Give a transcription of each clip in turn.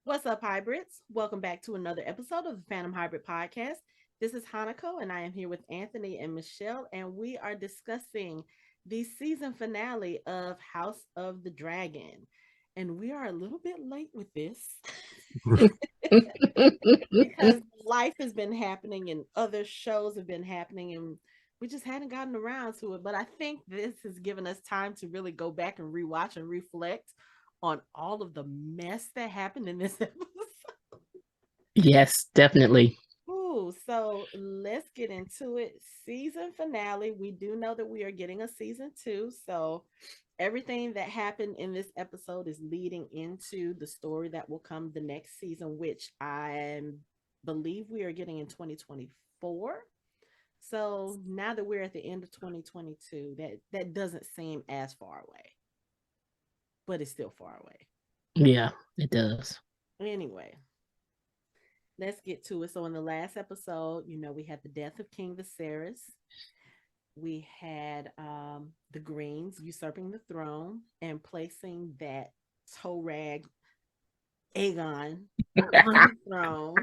What's up, hybrids? Welcome back to another episode of the Phantom Hybrid Podcast. This is Hanako, and I am here with Anthony and Michelle, and we are discussing the season finale of House of the Dragon. And we are a little bit late with this because life has been happening and other shows have been happening, and we just hadn't gotten around to it. But I think this has given us time to really go back and rewatch and reflect on all of the mess that happened in this episode. Yes, definitely. Ooh, so let's get into it. Season finale. We do know that we are getting a season two. So everything that happened in this episode is leading into the story that will come the next season, which I believe we are getting in 2024. So now that we're at the end of 2022, that doesn't seem as far away, but it's still far away. Yeah, it does. Anyway, let's get to it. So in the last episode, we had the death of King Viserys. We had the Greens usurping the throne and placing that toe rag Aegon on the throne.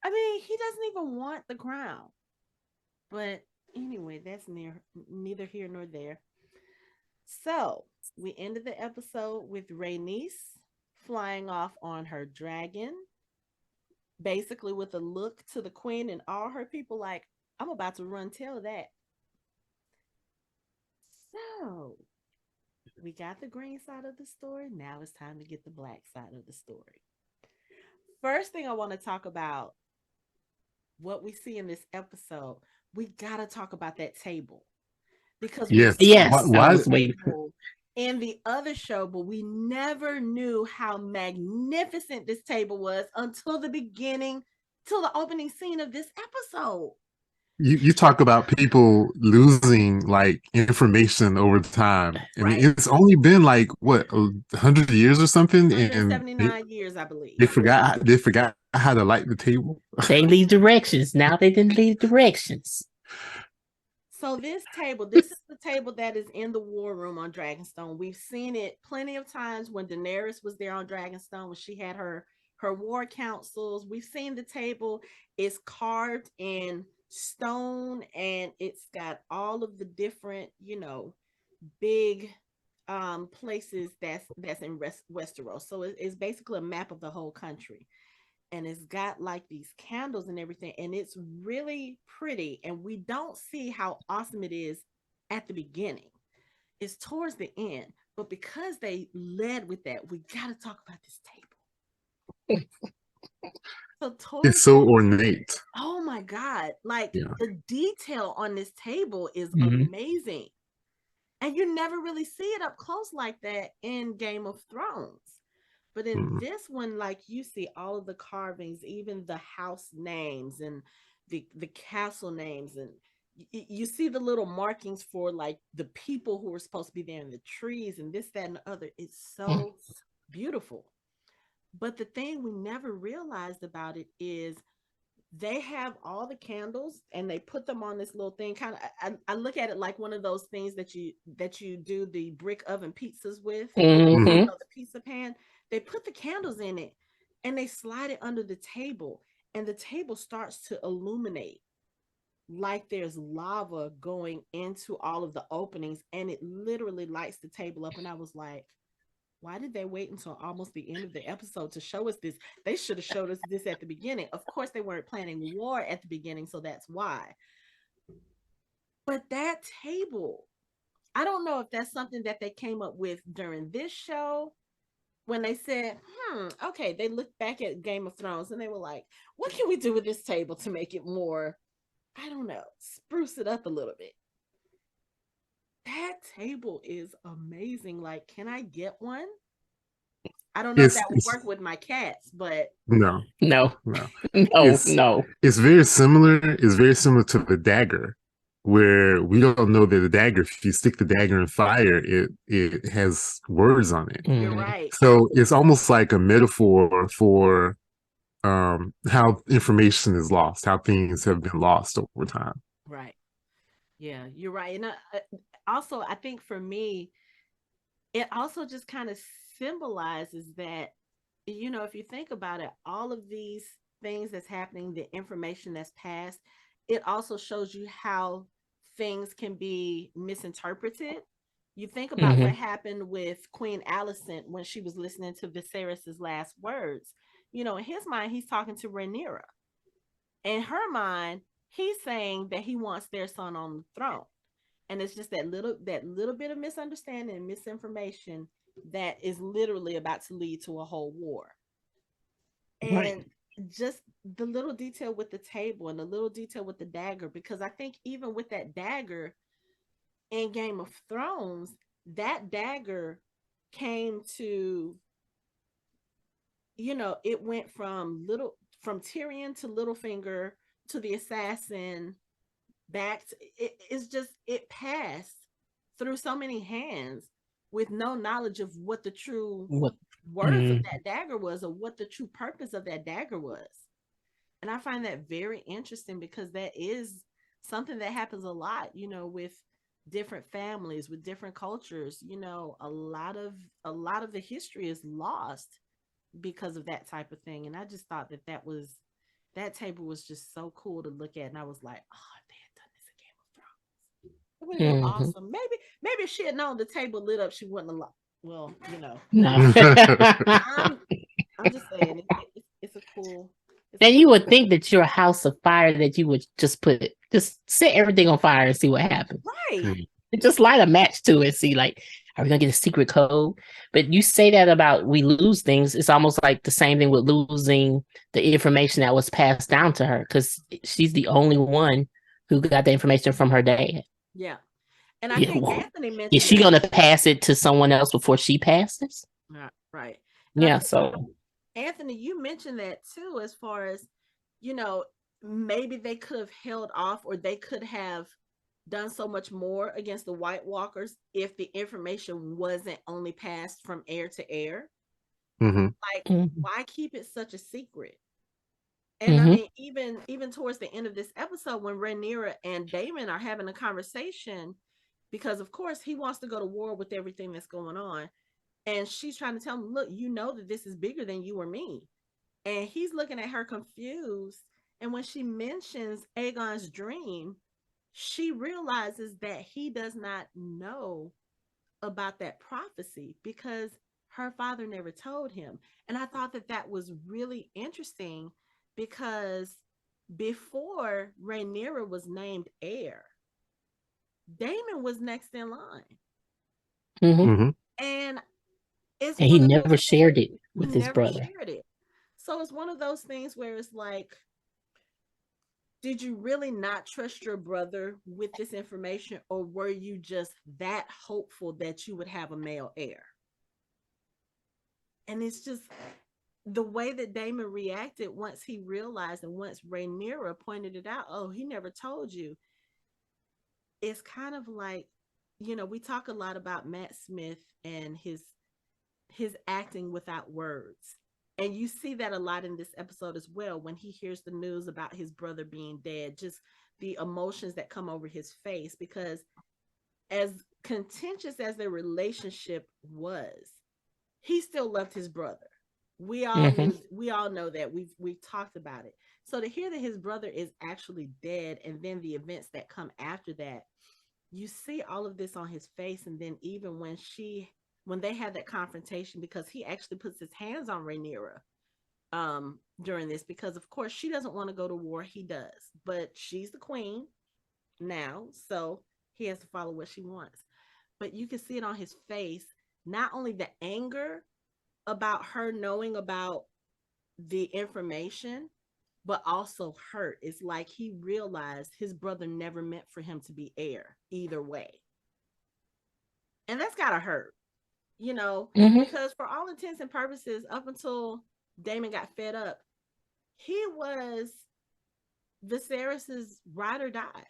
I mean, he doesn't even want the crown. But anyway, that's neither here nor there. So we ended the episode with Rhaenys flying off on her dragon, basically with a look to the queen and all her people like, I'm about to run tell that. So we got the green side of the story. Now it's time to get the black side of the story. First thing I want to talk about what we see in this episode. We got to talk about that table because we Yes. saw Why? Yes, I why was waiting for. table in the other show, but we never knew how magnificent this table was until the beginning, till the opening scene of this episode. you talk about people losing like information over time. I mean, Right. it's only been like what 100 years or something, and 179 years, I believe. they forgot how to light the table. They leave directions. Now they didn't leave directions. So this is the table that is in the war room on Dragonstone. We've seen it plenty of times when Daenerys was there on Dragonstone, when she had her war councils. We've seen the table. It's carved in stone and it's got all of the different, big places that's in Westeros. So it's basically a map of the whole country, and it's got like these candles and everything, and it's really pretty, and we don't see how awesome it is at the beginning. It's towards the end, but because they led with that, we got to talk about this table. So It's towards so ornate. oh my god, like Yeah. the detail on this table is Mhm. amazing, and you never really see it up close like that in Game of Thrones. But in Mm. this one, like you see all of the carvings, even the house names and the castle names, and you see the little markings for like the people who are supposed to be there in the trees and this, that, and the other. It's so beautiful. But the thing we never realized about it is they have all the candles and they put them on this little thing. Kind of, I look at it like one of those things that you do the brick oven pizzas with, Mhm. Mm-hmm. the pizza pan. They put the candles in it and they slide it under the table, and the table starts to illuminate like there's lava going into all of the openings, and it literally lights the table up. And I was like, why did they wait until almost the end of the episode to show us this? They should have showed us this at the beginning. Of course, they weren't planning war at the beginning, so that's why. But that table, I don't know if that's something that they came up with during this show when they said, okay, they looked back at Game of Thrones and they were like, what can we do with this table to make it more, I don't know, spruce it up a little bit? That table is amazing. Like, can I get one? I don't know if It's that would it's work with my cats, but no, No, no. no, It's no. it's very similar. It's very similar to the dagger, where we don't know that the dagger, if you stick the dagger in fire, it has words on it. you're Mm. right. So it's almost like a metaphor for how information is lost, how things have been lost over time. Right. Yeah, you're right. And also, I think for me, it also just kind of symbolizes that if you think about it, all of these things that's happening, the information that's passed, it also shows you how things can be misinterpreted. You think about what Hmm. happened with Queen Alicent when she was listening to Viserys's last words. In his mind, he's talking to Rhaenyra. In her mind, he's saying that he wants their son on the throne. And it's just that little bit of misunderstanding and misinformation that is literally about to lead to a whole war. Right. And just the little detail with the table and the little detail with the dagger, because I think even with that dagger in Game of Thrones, that dagger came to, it went from Tyrion to Littlefinger to the assassin back to, it's just it passed through so many hands with no knowledge of what the true What? worth of Mm, that dagger was, or what the true purpose of that dagger was. And I find that very interesting because that is something that happens a lot, with different families, with different cultures. A lot of the history is lost because of that type of thing. And I just thought that table was just so cool to look at. And I was like, oh, if they had done this in Game of Thrones, it would have been hmm. awesome. Maybe if she had known the table lit up, she wouldn't have. Well, No. I'm I'm just saying it's a cool. It's a And you cool would think that you're a house of fire, that you would just set everything on fire and see what happens. right. And just light a match to it, see, like, are we gonna get a secret code? But you say that about we lose things. It's almost like the same thing with losing the information that was passed down to her, because she's the only one who got the information from her dad. Yeah. And I Yeah, think well, Anthony is mentioned she that gonna too. pass it to someone else before she passes? Right. Right. And I Yeah, think so Anthony, you mentioned that too, as far as, you know, maybe they could have held off, or they could have done so much more against the White Walkers if the information wasn't only passed from heir to heir. hmm Like, mhm, why keep it such a secret? And I mhm, mean, even towards the end of this episode, when Rhaenyra and Daemon are having a conversation, because of course he wants to go to war with everything that's going on, and she's trying to tell him, look, you know that this is bigger than you or me. And he's looking at her confused. And when she mentions Aegon's dream, she realizes that he does not know about that prophecy because her father never told him. And I thought that that was really interesting because before Rhaenyra was named heir, Damon was next in line. mhm. hmm And it's And he one of those never things, shared it he with his never brother. shared it. So it's one of those things where it's like, did you really not trust your brother with this information, or were you just that hopeful that you would have a male heir? And it's just the way that Damon reacted once he realized, and once Rhaenyra pointed it out, oh, he never told you. It's kind of like, we talk a lot about Matt Smith and his acting without words. And you see that a lot in this episode as well when he hears the news about his brother being dead, just the emotions that come over his face. Because as contentious as their relationship was, he still loved his brother. Hmm. We all know that. We've talked about it. So to hear that his brother is actually dead, and then the events that come after that, you see all of this on his face. And then even when they had that confrontation, because he actually puts his hands on Rhaenyra during this, because of course she doesn't want to go to war, he does, but she's the queen now, so he has to follow what she wants. But you can see it on his face, not only the anger about her knowing about the information, but also hurt. It's like he realized his brother never meant for him to be heir either way. And that's gotta hurt, Hmm. because for all intents and purposes, up until Damon got fed up, he was Viserys's ride or die.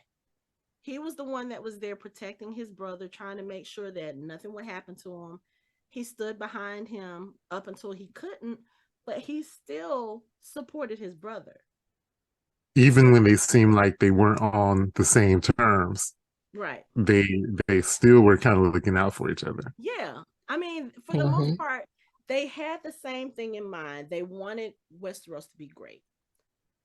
He was the one that was there protecting his brother, trying to make sure that nothing would happen to him. He stood behind him up until he couldn't, but he still supported his brother. Even when they seemed like they weren't on the same terms, Right. they they still were kind of looking out for each other. Yeah. I mean, for the most Hmm. part, they had the same thing in mind. They wanted Westeros to be great.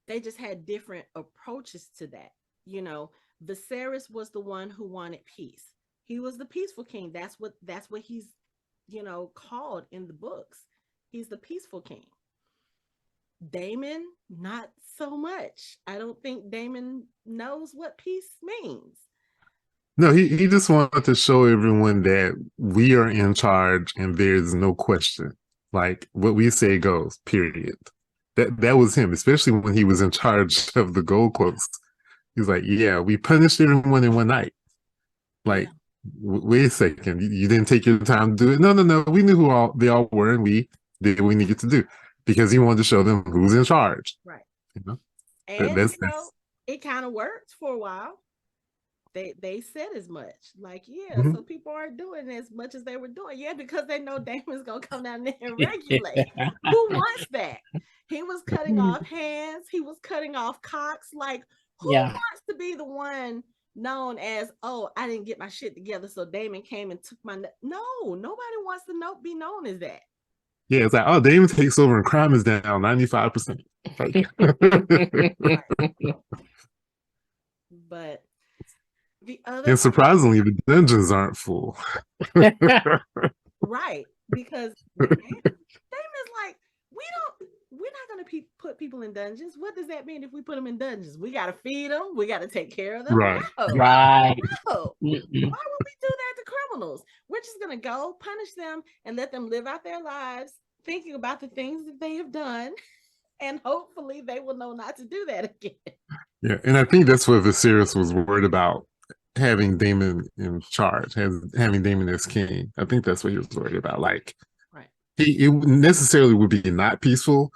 They just had different approaches to that. You know, Viserys was the one who wanted peace. He was the peaceful king. That's what he's, called in the books. He's the peaceful king. Daemon, not so much. I don't think Daemon knows what peace means. No, he just wanted to show everyone that we are in charge and there's no question. Like what we say goes, period. That was him, especially when he was in charge of the gold cloaks. He's like, yeah, we punished everyone in one night. Like, wait a second, you didn't take your time to do it. No. We knew who they all were, and we did what we needed to do because he wanted to show them who's in charge. Right. You know, and it kind of worked for a while. They said as much, like, so people aren't doing as much as they were doing, because they know Damon's gonna come down there and regulate. Who wants that? He was cutting off hands, he was cutting off cocks. Like, who wants to be the one known as, oh, I didn't get my shit together, so Daemon came and took my no, nobody wants to be known as that. Yeah, it's like, oh, Daemon takes over and crime is down 95%. But the other, and surprisingly, the dungeons aren't full. Right, because Damon's like, we're not going to put people in dungeons. What does that mean if we put them in dungeons? We got to feed them. We got to take care of them. Right. No. Right. No. Why would we do that to criminals? We're just going to go punish them and let them live out their lives thinking about the things that they have done. And hopefully they will know not to do that again. Yeah, and I think that's what Viserys was worried about, having Daemon in charge, having Daemon as king. I think that's what he was worried about. Like, right. It necessarily would be not peaceful.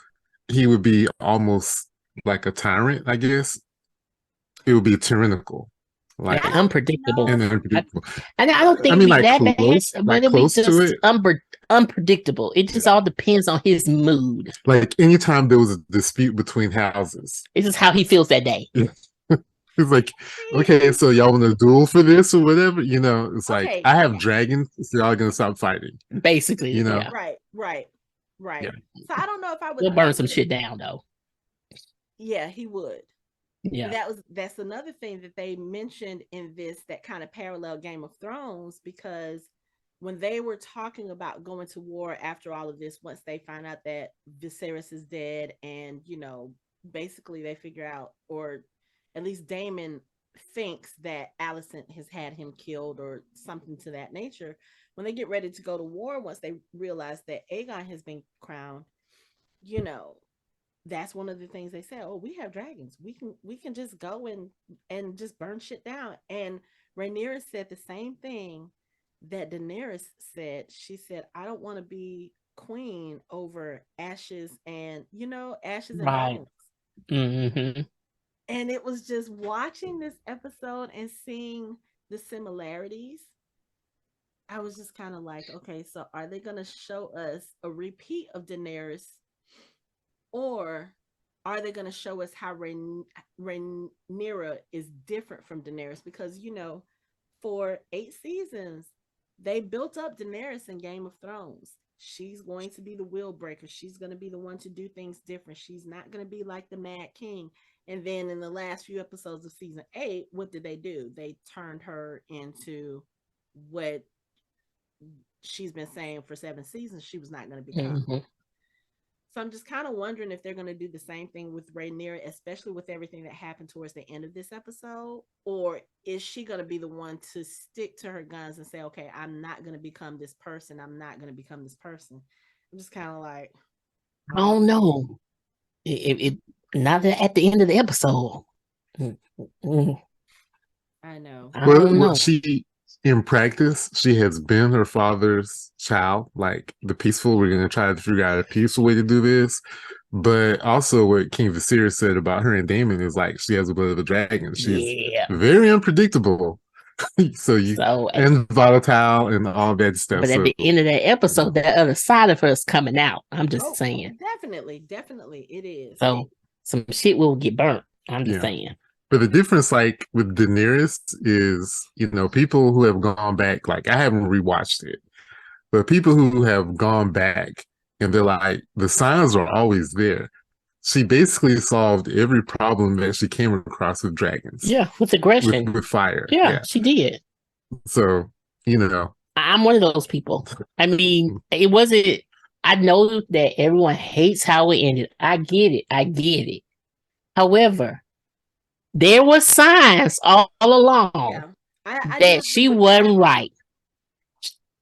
He would be almost like a tyrant, I guess. It would be tyrannical. Like unpredictable. And unpredictable. And I don't think like that close, bad, but it'd be just unpredictable. It just all depends on his mood. Like anytime there was a dispute between houses. It's just how he feels that day. It's like, okay, so y'all want to duel for this or whatever? It's like, I have dragons, so y'all going to stop fighting. Basically, Yeah. Right. Yeah. So I don't know if I would. We'll burn some shit down, though. Yeah, he would. Yeah. That's another thing that they mentioned in this that kind of parallel Game of Thrones, because when they were talking about going to war after all of this, once they find out that Viserys is dead and, basically they figure out, or at least Daemon thinks that Alicent has had him killed or something to that nature. When they get ready to go to war, once they realize that Aegon has been crowned, that's one of the things they say. Oh, we have dragons. We can just go and just burn shit down. And Rhaenyra said the same thing that Daenerys said. She said, I don't want to be queen over ashes and ashes and bones. Mm-hmm. And it was just watching this episode and seeing the similarities. I was just kind of like, okay, so are they going to show us a repeat of Daenerys, or are they going to show us how Rhaenyra is different from Daenerys? Because, for 8 seasons, they built up Daenerys in Game of Thrones. She's going to be the wheel breaker. She's going to be the one to do things different. She's not going to be like the Mad King. And then in the last few episodes of season 8, what did they do? They turned her into what she's been saying for 7 seasons she was not going to become. Mm-hmm. So I'm just kind of wondering if they're going to do the same thing with Rhaenyra, especially with everything that happened towards the end of this episode, or is she going to be the one to stick to her guns and say, okay, I'm not going to become this person. I'm not going to become this person. I'm just kind of like, I don't know. It not at the end of the episode. Mm-hmm. I know. Well, she, in practice, she has been her father's child, like the peaceful. We're going to try to figure out a peaceful way to do this. But also what King Viserys said about her and Daemon is like, she has the blood of a dragon. She's very unpredictable. And volatile and all that stuff. But at the end of that episode, that other side of her is coming out. I'm just saying. Definitely it is. So some shit will get burnt. I'm just saying. But the difference, like with Daenerys, is people who have gone back. Like I haven't rewatched it, but people who have gone back And they're like, the signs are always there. She basically solved every problem that she came across with dragons. Yeah, with aggression. With fire. Yeah, she did. So, I'm one of those people. I mean, it wasn't. I know that everyone hates how it ended. I get it. I get it. However, there were signs all along I do that agree she with wasn't that. right.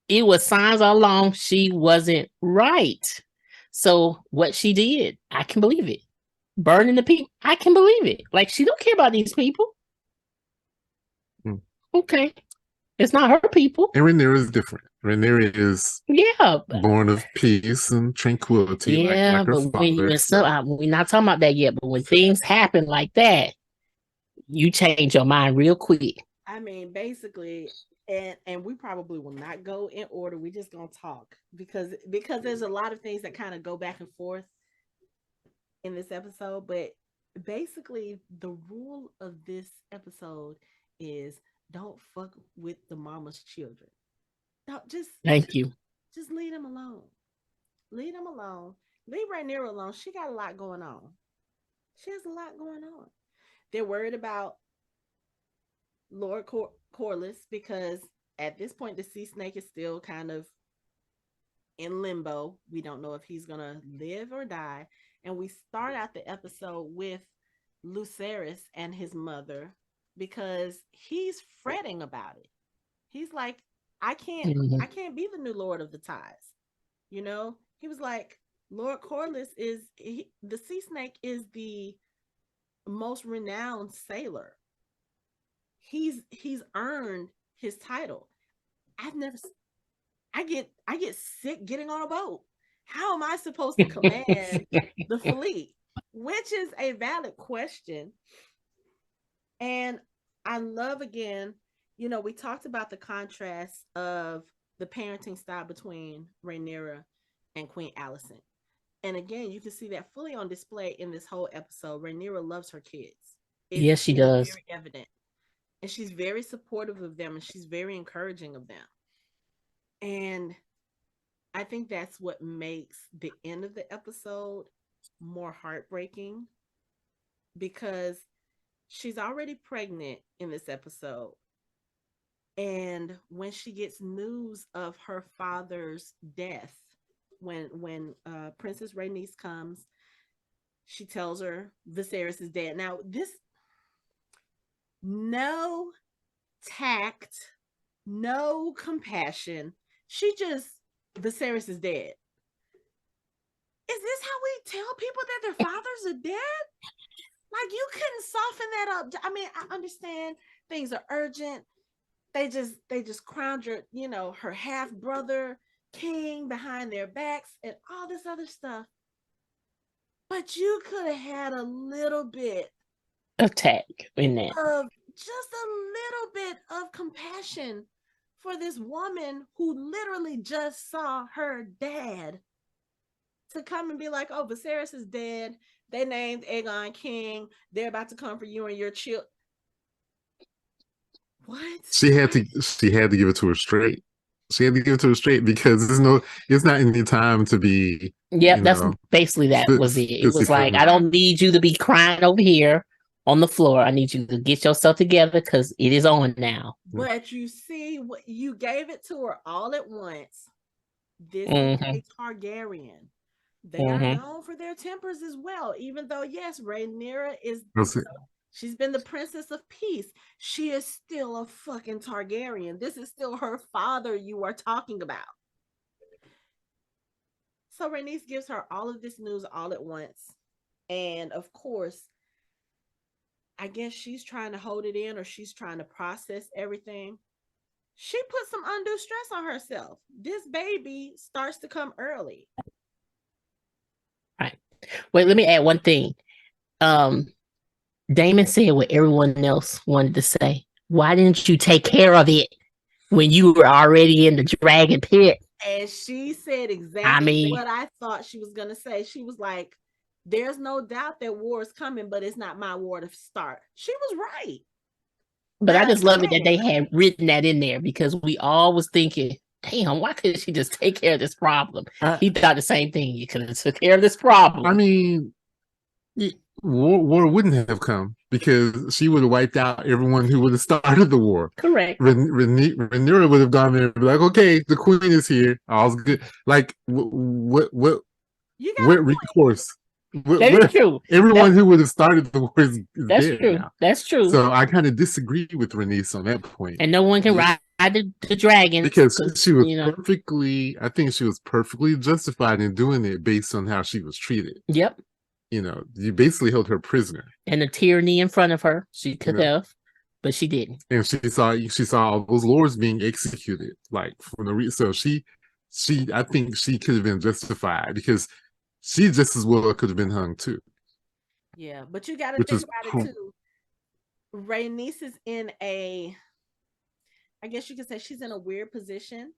It was signs all along she wasn't right. So what she did, I can believe it. Burning the people, I can believe it. Like, she don't care about these people. Okay. It's not her people. And Rhaenyra is different. Rhaenyra is born of peace and tranquility. Yeah, like her but father. we're not talking about that yet. But when things happen like that, you change your mind real quick. I mean, basically, and we probably will not go in order. We're just gonna talk because there's a lot of things that kind of go back and forth in this episode. But basically, the rule of this episode is don't fuck with the mama's children. Don't Thank you. Just leave them alone. Leave them alone. Leave Rhaenyra alone. She got a lot going on. She has a lot going on. They're worried about Lord Corlys because at this point the sea snake is still kind of in limbo. We don't know if he's gonna live or die. And we start out the episode with Lucerys and his mother because he's fretting about it. He's like, I can't be the new Lord of the Tides. You know, he was like, Lord Corlys the sea snake is the most renowned sailor. He's earned his title. I get sick getting on a boat. How am I supposed to command the fleet? Which is a valid question. And I love, again, we talked about the contrast of the parenting style between Rhaenyra and Queen Alicent. And again, you can see that fully on display in this whole episode. Rhaenyra loves her kids. Yes, she does. Very evident. And she's very supportive of them and she's very encouraging of them. And I think that's what makes the end of the episode more heartbreaking because she's already pregnant in this episode. And when she gets news of her father's death, when Princess Rhaenys comes, she tells her Viserys is dead. Now, this, no tact, no compassion. She just, Viserys is dead. Is this how we tell people that their fathers are dead? Like, you couldn't soften that up. I mean, I understand things are urgent. They just crowned her half brother king behind their backs and all this other stuff. But you could have had a little bit of tact in that. Just a little bit of compassion for this woman who literally just saw her dad, to come and be like, oh, Viserys is dead. They named Aegon king. They're about to come for you and your child. What? She had to give it to her straight. She had to give it to her straight because it's not any time to be. Yep, that's basically that was it. It was like, I don't need you to be crying over here on the floor. I need you to get yourself together because it is on now. But you see, what you gave it to her all at once. This is a Targaryen. They are known for their tempers as well. Even though, yes, Rhaenyra is, she's been the princess of peace. She is still a fucking Targaryen. This is still her father you are talking about. So Rhaenys gives her all of this news all at once. And of course, I guess she's trying to hold it in, or she's trying to process everything. She put some undue stress on herself. This baby starts to come early. Right. Wait, let me add one thing. Daemon said what everyone else wanted to say. Why didn't you take care of it when you were already in the dragon pit? And she said exactly what I thought she was going to say. She was like, there's no doubt that war is coming, but it's not my war to start. She was right. But I just love it that they had written that in there because we all was thinking, damn, why couldn't she just take care of this problem? I, He thought the same thing. You could have took care of this problem. I mean, war wouldn't have come because she would have wiped out everyone who would have started the war. Correct. Rhaenyra would have gone there and be like, okay, the queen is here. All's good. Like, what recourse? That is true. Everyone who would have started the war is that's dead true. now. That's true. So I kind of disagree with Rhaenys on that point. And no one can ride the dragon because she was perfectly. I think she was perfectly justified in doing it based on how she was treated. Yep. You know, you basically held her prisoner. And the tyranny in front of her, she could have, but she didn't. And she saw all those lords being executed, like for no reason. So she, I think she could have been justified because she just as well could have been hung too. Yeah, but you got to think about it too. Rhaenys is in a, I guess you could say she's in a weird position.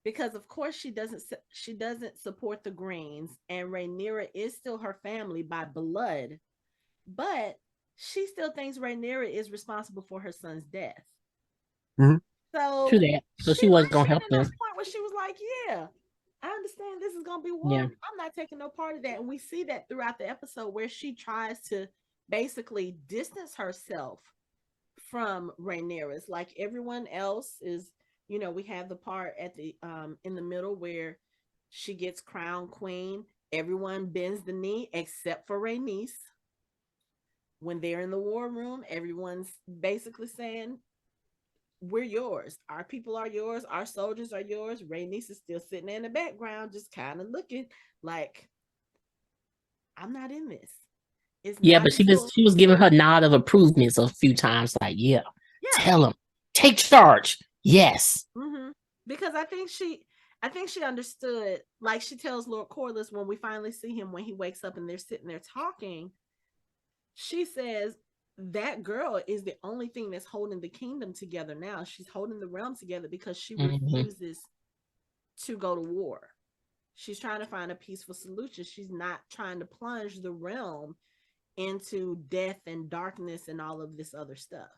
Because of course she doesn't support the Greens, and Rhaenyra is still her family by blood, but she still thinks Rhaenyra is responsible for her son's death. Mm-hmm. So true that. So she wasn't gonna help them. Point where she was like, "Yeah, I understand this is gonna be war. Yeah. I'm not taking no part of that." And we see that throughout the episode where she tries to basically distance herself from Rhaenyra. Like everyone else is. You know, we have the part at the in the middle where she gets crowned queen. Everyone bends the knee except for Rhaenys. When they're in the war room, everyone's basically saying, "We're yours. Our people are yours. Our soldiers are yours." Rhaenys is still sitting in the background, just kind of looking like, "I'm not in this." But she was giving her nod of approval a few times, like, yeah. Tell him, take charge. Yes. Mm-hmm. Because I think she understood, like she tells Lord Corlys when we finally see him, when he wakes up and they're sitting there talking, she says that girl is the only thing that's holding the kingdom together now. She's holding the realm together because she refuses to go to war. She's trying to find a peaceful solution. She's not trying to plunge the realm into death and darkness and all of this other stuff.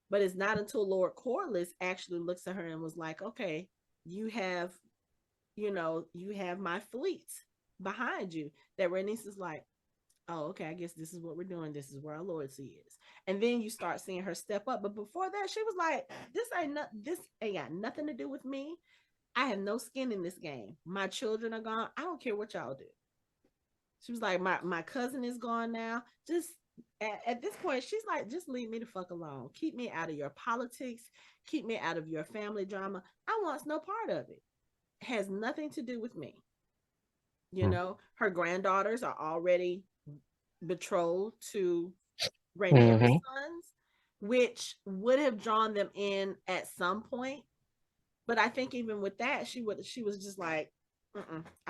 But it's not until Lord Corlys actually looks at her and was like, "Okay, you have my fleets behind you," that Rhaenys is like, "Oh, okay, I guess this is what we're doing. This is where our loyalty is." And then you start seeing her step up. But before that, she was like, this ain't got nothing to do with me. I have no skin in this game. My children are gone. I don't care what y'all do. She was like, my cousin is gone now. Just at this point, she's like, just leave me the fuck alone. Keep me out of your politics. Keep me out of your family drama. I want no part of it. It has nothing to do with me. You know, her granddaughters are already betrothed to Rhaenyra's sons, which would have drawn them in at some point. But I think even with that, she was just like, I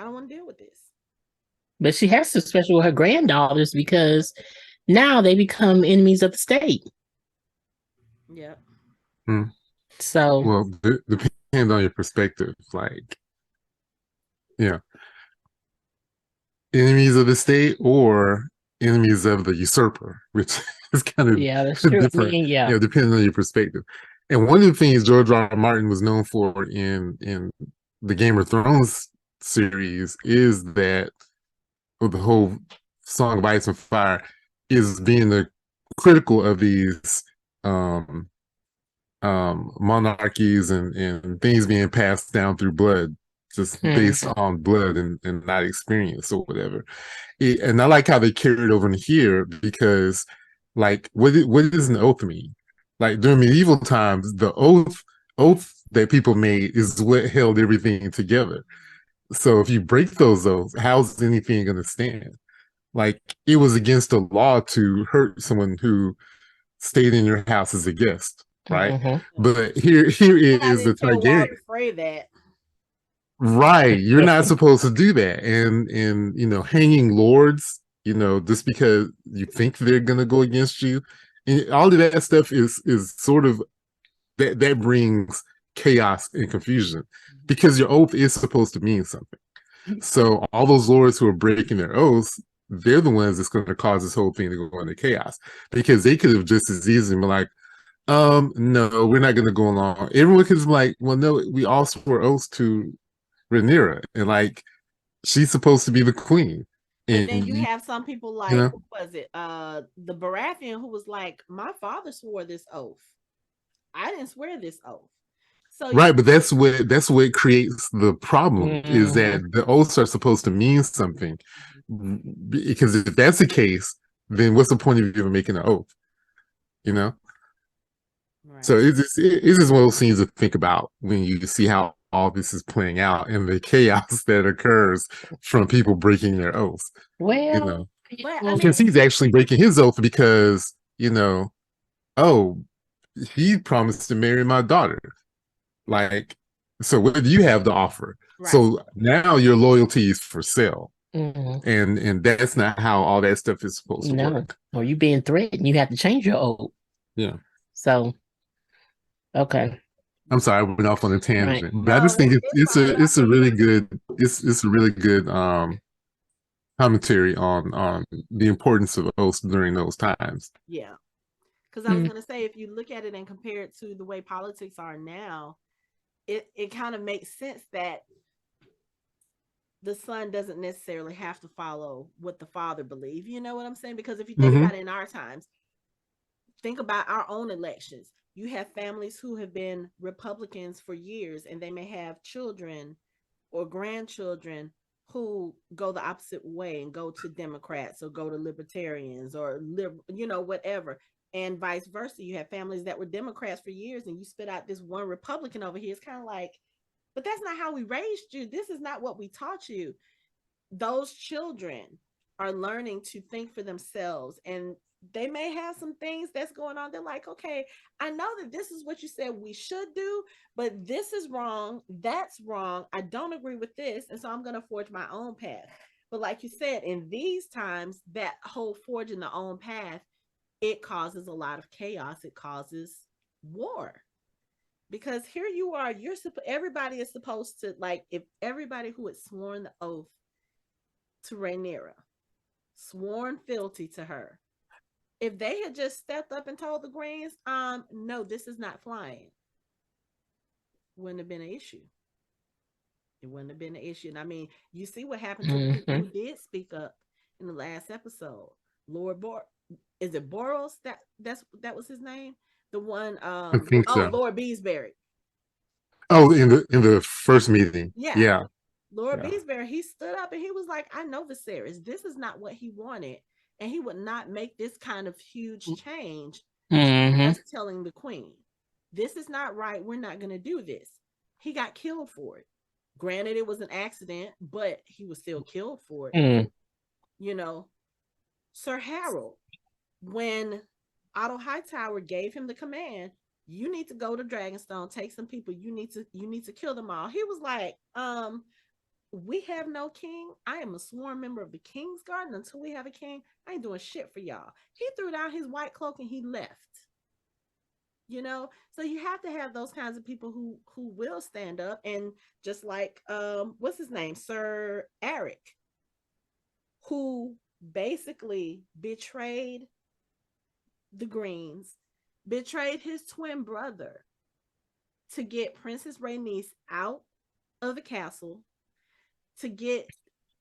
don't want to deal with this. But she has to, especially with her granddaughters, because now they become enemies of the state. Yeah. So, well, depends on your perspective. Like, enemies of the state or enemies of the usurper, which is kind of that's true. different. I mean, depending on your perspective. And one of the things George R. R. Martin was known for in the Game of Thrones series is that the whole Song of Ice and Fire is being the critical of these monarchies and things being passed down through blood, just based on blood and not experience or whatever. And I like how they carried over in here because, like, what does an oath mean? Like during medieval times, the oath that people made is what held everything together. So if you break those oaths, how's anything going to stand? Like, it was against the law to hurt someone who stayed in your house as a guest, right? But here is the Targaryen. That. Right, you're not supposed to do that, and hanging lords, just because you think they're gonna go against you, and all of that stuff is sort of that brings chaos and confusion because your oath is supposed to mean something. So all those lords who are breaking their oaths, they're the ones that's going to cause this whole thing to go into chaos, because they could have just as easily been like, No, we're not gonna go along. Everyone is like, well, no, we all swore oaths to Rhaenyra, and like she's supposed to be the queen. But And then you have some people you like, know, who was it? The Baratheon, who was like, my father swore this oath. I didn't swear this oath. So right, but that's what creates the problem is Mhm. that the oaths are supposed to mean something. Because if that's the case, then what's the point of even making an oath? You know? So right. it's just one of those things to think about when you see how all this is playing out and the chaos that occurs from people breaking their oaths. You Well, know, But I well, mean, because he's actually breaking his oath because oh, he promised to marry my daughter. Like, so what do you have to offer? right. So now your loyalty is for sale, mhm. and that's not how all that stuff is supposed to No. work. Or you being threatened, you have to change your oath. Yeah. So, okay. I'm sorry, I went off on a Right. tangent, but I No, just think it's fine. I it's a mean, really good it's a really good commentary on the importance of oaths during those times. yeah. Because I was Mm. gonna say, if you look at it and compare it to the way politics are now, it kind of makes sense that the son doesn't necessarily have to follow what the father believes. You know what I'm saying? Because if you think Mm-hmm. about it in our times, think about our own elections. You have families who have been Republicans for years, and they may have children or grandchildren who go the opposite way and go to Democrats or go to libertarians or whatever. And vice versa. You have families that were Democrats for years, and you spit out this one Republican over here. It's kind of like, but that's not how we raised you. This is not what we taught you. Those children are learning to think for themselves, and they may have some things that's going on. They're like, okay, I know that this is what you said we should do, but this is wrong, that's wrong, I don't agree with this, and so I'm going to forge my own path. But like you said, in these times, that whole forging the own path, it causes a lot of chaos, it causes war. Because here you are, everybody is supposed to, like, if everybody who had sworn the oath to Rhaenyra, sworn fealty to her, if they had just stepped up and told the Greens, no, this is not flying, wouldn't have been an issue. It wouldn't have been an issue. And I mean, you see what happened to the people Mhm. who did speak up in the last episode. Lord is it Boros? That was his name? The one, I think so. Lord Beesbury. Oh, in the first meeting, Yeah. yeah, Lord yeah. Beesbury, he stood up and he was like, I know Viserys. This is not what he wanted. And he would not make this kind of huge change Mhm. just telling the queen, this is not right. We're not going to do this. He got killed for it. Granted, it was an accident, but he was still killed for it. Mm. You know, Sir Harold, when Otto Hightower gave him the command, you need to go to Dragonstone, take some people. You need to kill them all. He was like, we have no king. I am a sworn member of the King's Guard. And until we have a king, I ain't doing shit for y'all. He threw down his white cloak and he left. So you have to have those kinds of people who will stand up. And just like what's his name, Sir Eric, who basically betrayed the Greens, betrayed his twin brother to get Princess Rhaenys out of the castle, to get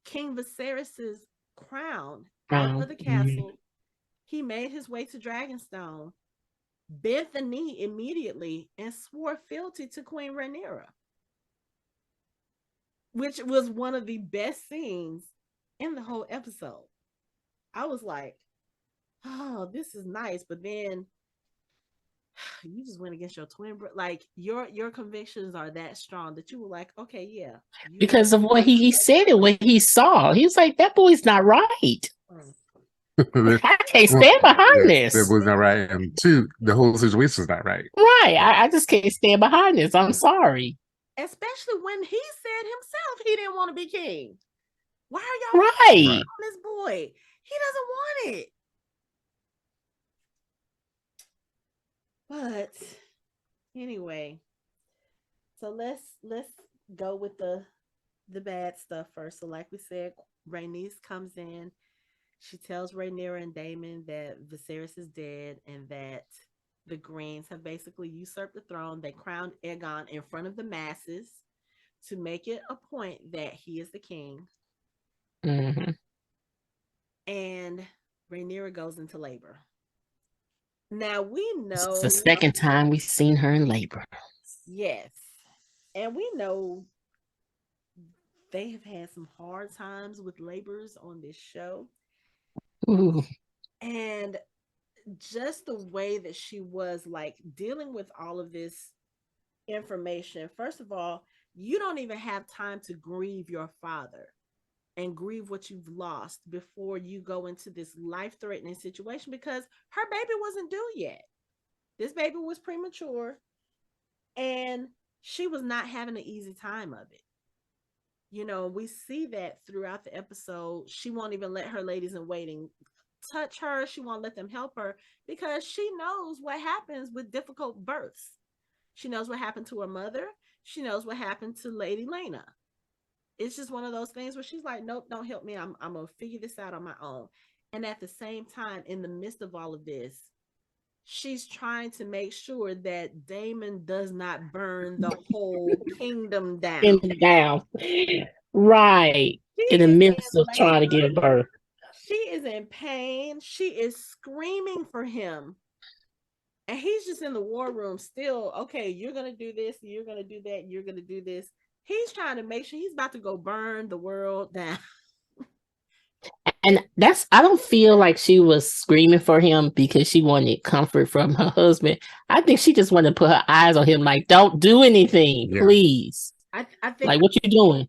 King Viserys's crown out of the Mhm. castle. He made his way to Dragonstone, bent the knee immediately, and swore fealty to Queen Rhaenyra, which was one of the best scenes in the whole episode. I was like, oh, this is nice. But then you just went against your twin brother. Like your convictions are that strong that you were like, okay, yeah, you Because of what want to he said and what he saw. He was like, that boy's not right. I can't Well, stand behind yeah, that this. was not right, and two, the whole situation is not right. Right. I just can't stand behind this. I'm sorry. Especially when he said himself he didn't want to be king. Why are y'all Right. Right. on this boy? He doesn't want it. But anyway, so let's go with the bad stuff first. So like we said, Rhaenys comes in. She tells Rhaenyra and Daemon that Viserys is dead and that The Greens have basically usurped the throne. They crowned Aegon in front of the masses to make it a point that he is the king. Mm-hmm. And Rhaenyra goes into labor. Now we This know, is the second time we've seen her in labor. yes, and we know they have had some hard times with laborers on this show. Ooh. And just the way that she was like dealing with all of this information. First of all, you don't even have time to grieve your father and grieve what you've lost before you go into this life-threatening situation, because her baby wasn't due yet. This baby was premature, and she was not having an easy time of it. You know, we see that throughout the episode. She won't even let her ladies in waiting touch her. She won't let them help her because she knows what happens with difficult births. She knows what happened to her mother. She knows what happened to Lady Lena. It's just one of those things where she's like, nope, don't help me. I'm going to figure this out on my own. And at the same time, in the midst of all of this, she's trying to make sure that Daemon does not burn the whole kingdom down. Down. Right. She In the is midst in of trying to labor. give birth. She is in pain. She is screaming for him. And he's just in the war room still. Okay, you're going to do this. You're going to do that. You're going to do this. He's trying to make sure he's about to go burn the world down. And I don't feel like she was screaming for him because she wanted comfort from her husband. I think she just wanted to put her eyes on him, like, don't do anything, please. I think, like, what you doing?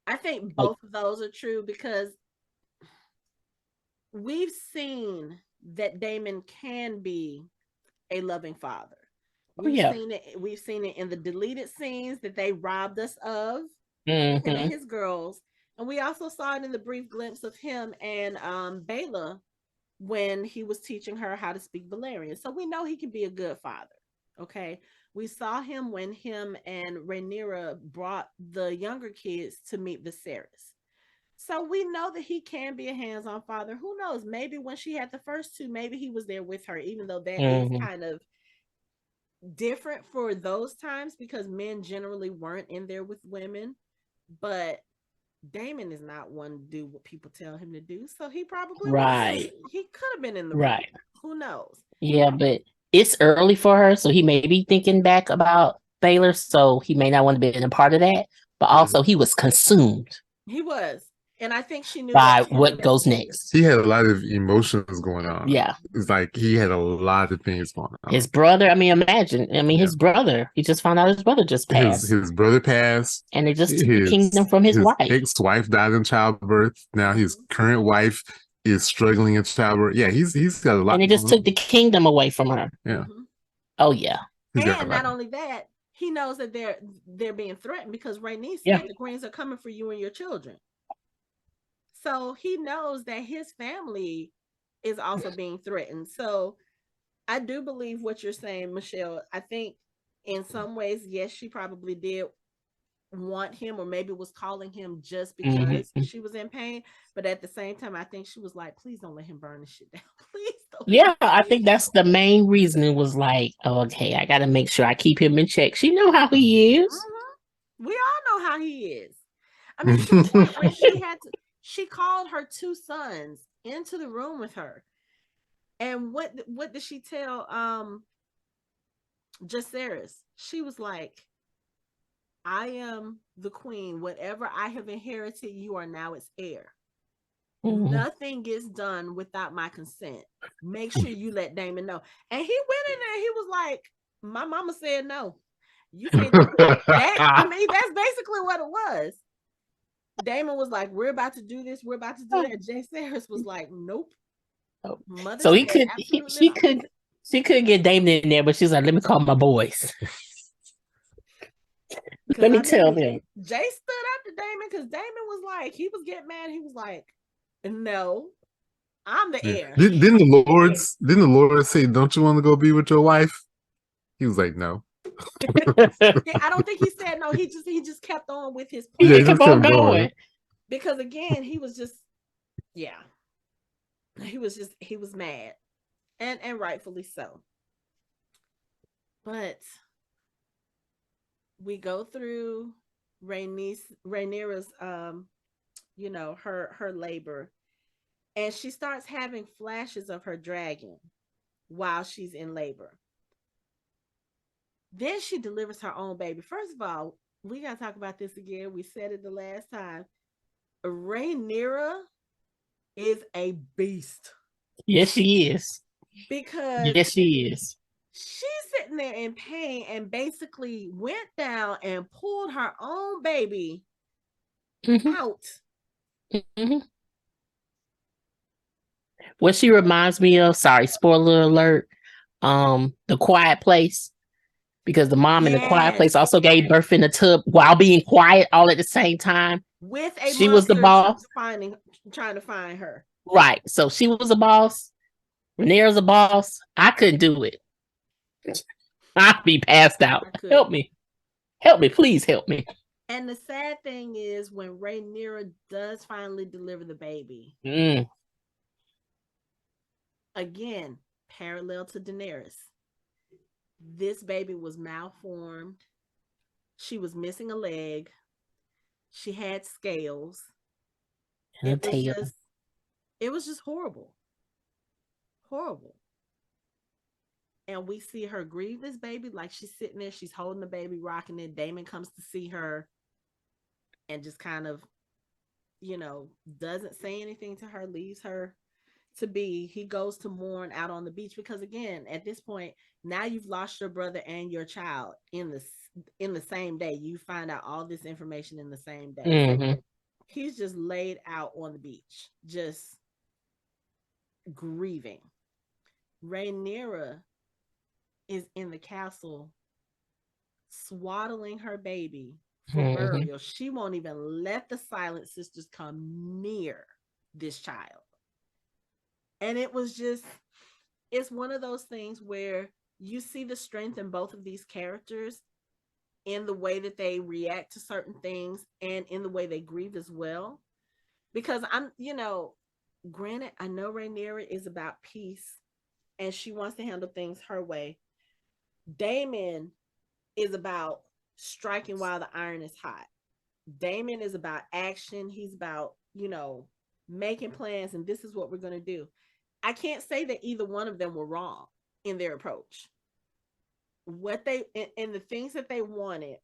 I think both of those are true, because we've seen that Daemon can be a loving father. We've seen it in the deleted scenes that they robbed us of, him and his girls. And we also saw it in the brief glimpse of him and Baela when he was teaching her how to speak Valyrian. So we know he can be a good father. Okay. We saw him when him and Rhaenyra brought the younger kids to meet Viserys. So we know that he can be a hands-on father. Who knows? Maybe when she had the first two, maybe he was there with her, even though that is kind of different for those times because men generally weren't in there with women. But Daemon is not one to do what people tell him to do. So he probably was. He could have been in the room. Who knows? Yeah, but it's early for her, so he may be thinking back about Baylor, so he may not want to be a part of that. But also, he was consumed. He was. And I think she knew by what goes next. He had a lot of emotions going on. Yeah. It's like he had a lot of things going on. His brother, imagine. His brother, he just found out his brother just passed. His brother passed. And they just took the kingdom from his wife. Ex-wife died in childbirth. Now his current wife is struggling in childbirth. Yeah, he's got a lot. And they just took the kingdom away from her. Yeah. Mm-hmm. Oh, yeah. And not only that, he knows that they're being threatened because Rhaenys said the Greens are coming for you and your children. So he knows that his family is also being threatened. So I do believe what you're saying, Michelle. I think in some ways, yes, she probably did want him, or maybe was calling him just because she was in pain. But at the same time, I think she was like, please don't let him burn this shit down. Please don't. Yeah, I think that's the main reason. It was like, oh, okay, I got to make sure I keep him in check. She know how he is. Mm-hmm. We all know how he is. I mean, to the point where she called her two sons into the room with her. And what did she tell Jaecerys? She was like, I am the queen. Whatever I have inherited, you are now its heir. Nothing gets done without my consent. Make sure you let Daemon know. And he went in there. He was like, my mama said no. You can't do that. That's basically what it was. Daemon was like, we're about to do this. We're about to do that. Jaecerys was like, nope. Mother so she could get Daemon in there, but she's like, let me call my boys. Let me tell them. Jay stood up to Daemon because Daemon was like, he was getting mad. He was like, no, I'm the heir. Didn't the Lords say, don't you want to go be with your wife? He was like, no. I don't think he said no. He just kept on with his plan. He kept on going. Because again, he was just, he was mad. And rightfully so. But we go through Rhaenyra's her labor, and she starts having flashes of her dragon while she's in labor. Then she delivers her own baby. First of all, we gotta talk about this again. We said it the last time. Rhaenyra is a beast. Yes, she is. Because yes, she is. She's sitting there in pain and basically went down and pulled her own baby out. Mm-hmm. What she reminds me of, sorry, spoiler alert, The Quiet Place, because the mom in The Quiet Place also gave birth in the tub while being quiet all at the same time. With a she was the boss. Trying to find her. Right. So she was a boss. Rhaenyra's a boss. I couldn't do it. I'd be passed out. Help me. Help me. Please help me. And the sad thing is when Rhaenyra does finally deliver the baby. Again, parallel to Daenerys. This baby was malformed. She was missing a leg. She had scales. It was just horrible. Horrible. And we see her grieve this baby, like she's sitting there, she's holding the baby, rocking it. Daemon comes to see her and just kind of, doesn't say anything to her, leaves her to be. He goes to mourn out on the beach because, again, at this point, now you've lost your brother and your child in the same day. You find out all this information in the same day. Mm-hmm. He's just laid out on the beach, just grieving. Rhaenyra is in the castle swaddling her baby for burial. She won't even let the Silent Sisters come near this child. And it was just, it's one of those things where you see the strength in both of these characters in the way that they react to certain things and in the way they grieve as well. Because granted, I know Rhaenyra is about peace and she wants to handle things her way. Daemon is about striking while the iron is hot. Daemon is about action. He's about, making plans, and this is what we're going to do. I can't say that either one of them were wrong in their approach. What they and the things that they wanted,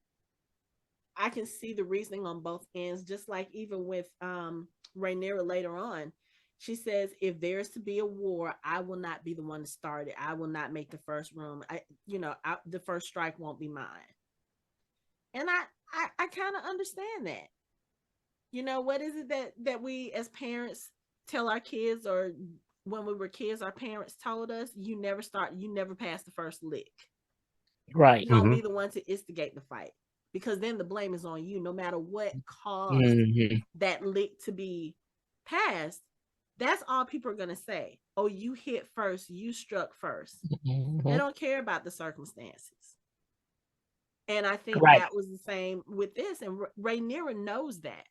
I can see the reasoning on both ends. Just like even with Rhaenyra later on, she says, if there's to be a war, I will not be the one to start it. I will not make the first room. The first strike won't be mine. And I kind of understand that. What is it that we as parents tell our kids, or when we were kids, our parents told us, you never pass the first lick. Right. Don't be the one to instigate the fight, because then the blame is on you, no matter what caused that lick to be passed. That's all people are going to say. Oh, you hit first. You struck first. They don't care about the circumstances. And I think that was the same with this. And Rhaenyra knows that.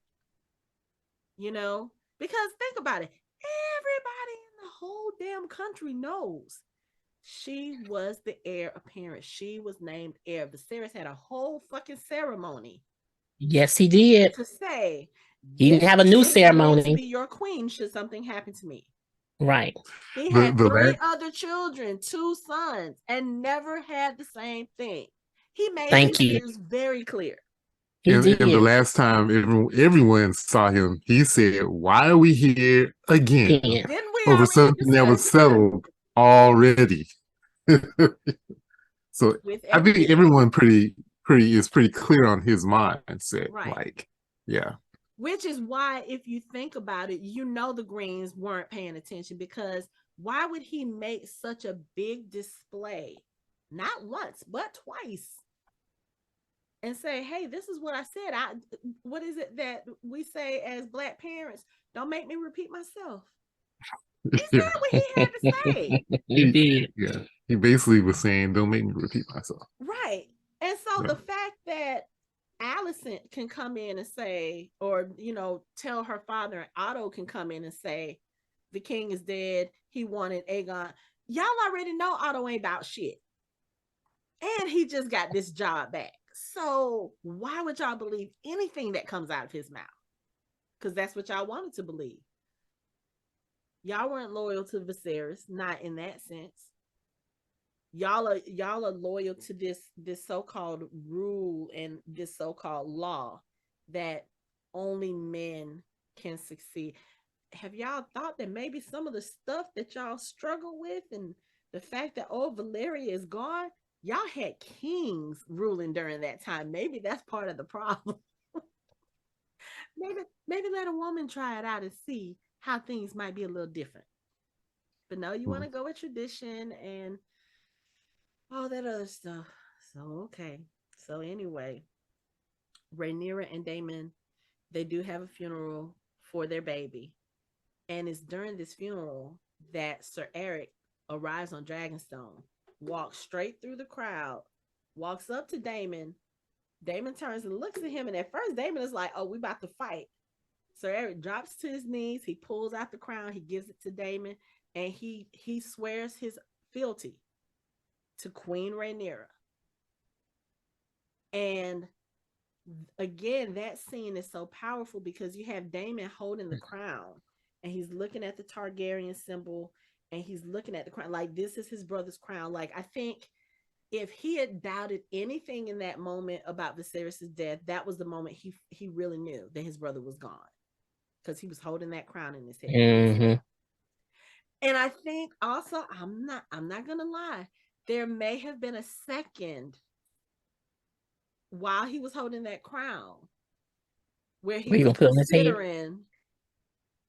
Because think about it. Everybody in the whole damn country knows she was the heir apparent. She was named heir. Viserys had a whole fucking ceremony. Yes, he did. To say, he didn't have a new ceremony. To be your queen should something happen to me. Right. He had three other children, 2 sons, and never had the same thing. He made his very clear. And the last time everyone saw him, he said, "Why are we here again? Over something that was settled already." So I think everyone is pretty clear on his mindset. Right. Which is why, if you think about it, the Greens weren't paying attention, because why would he make such a big display, not once, but twice, and say, hey, this is what I said. What is it that we say as Black parents? Don't make me repeat myself. He said what he had to say. He did. Yeah. He basically was saying, don't make me repeat myself. Right. And so the fact that Alicent can come in and say, or, tell her father, and Otto can come in and say, the king is dead. He wanted Aegon. Y'all already know Otto ain't about shit. And he just got this job back. So why would y'all believe anything that comes out of his mouth? Because that's what y'all wanted to believe. Y'all weren't loyal to Viserys, not in that sense. Y'all are loyal to this so-called rule and this so-called law that only men can succeed. Have y'all thought that maybe some of the stuff that y'all struggle with and the fact that Valeria is gone, y'all had kings ruling during that time? Maybe that's part of the problem. maybe let a woman try it out and see how things might be a little different. But no, you want to go with tradition and all that other stuff. So okay. So anyway, Rhaenyra and Daemon, they do have a funeral for their baby. And it's during this funeral that Sir Eric arrives on Dragonstone, walks straight through the crowd, walks up to Daemon. Daemon turns and looks at him, and at first Daemon is like, "Oh, we about to fight." Sir Eric drops to his knees. He pulls out the crown. He gives it to Daemon, and he swears his fealty to Queen Rhaenyra. And again, that scene is so powerful because you have Daemon holding the crown, and he's looking at the Targaryen symbol, and he's looking at the crown like this is his brother's crown. Like, I think if he had doubted anything in that moment about Viserys' death, that was the moment he really knew that his brother was gone, because he was holding that crown in his head. Mm-hmm. And I think also, I'm not gonna lie, there may have been a second while he was holding that crown where he was considering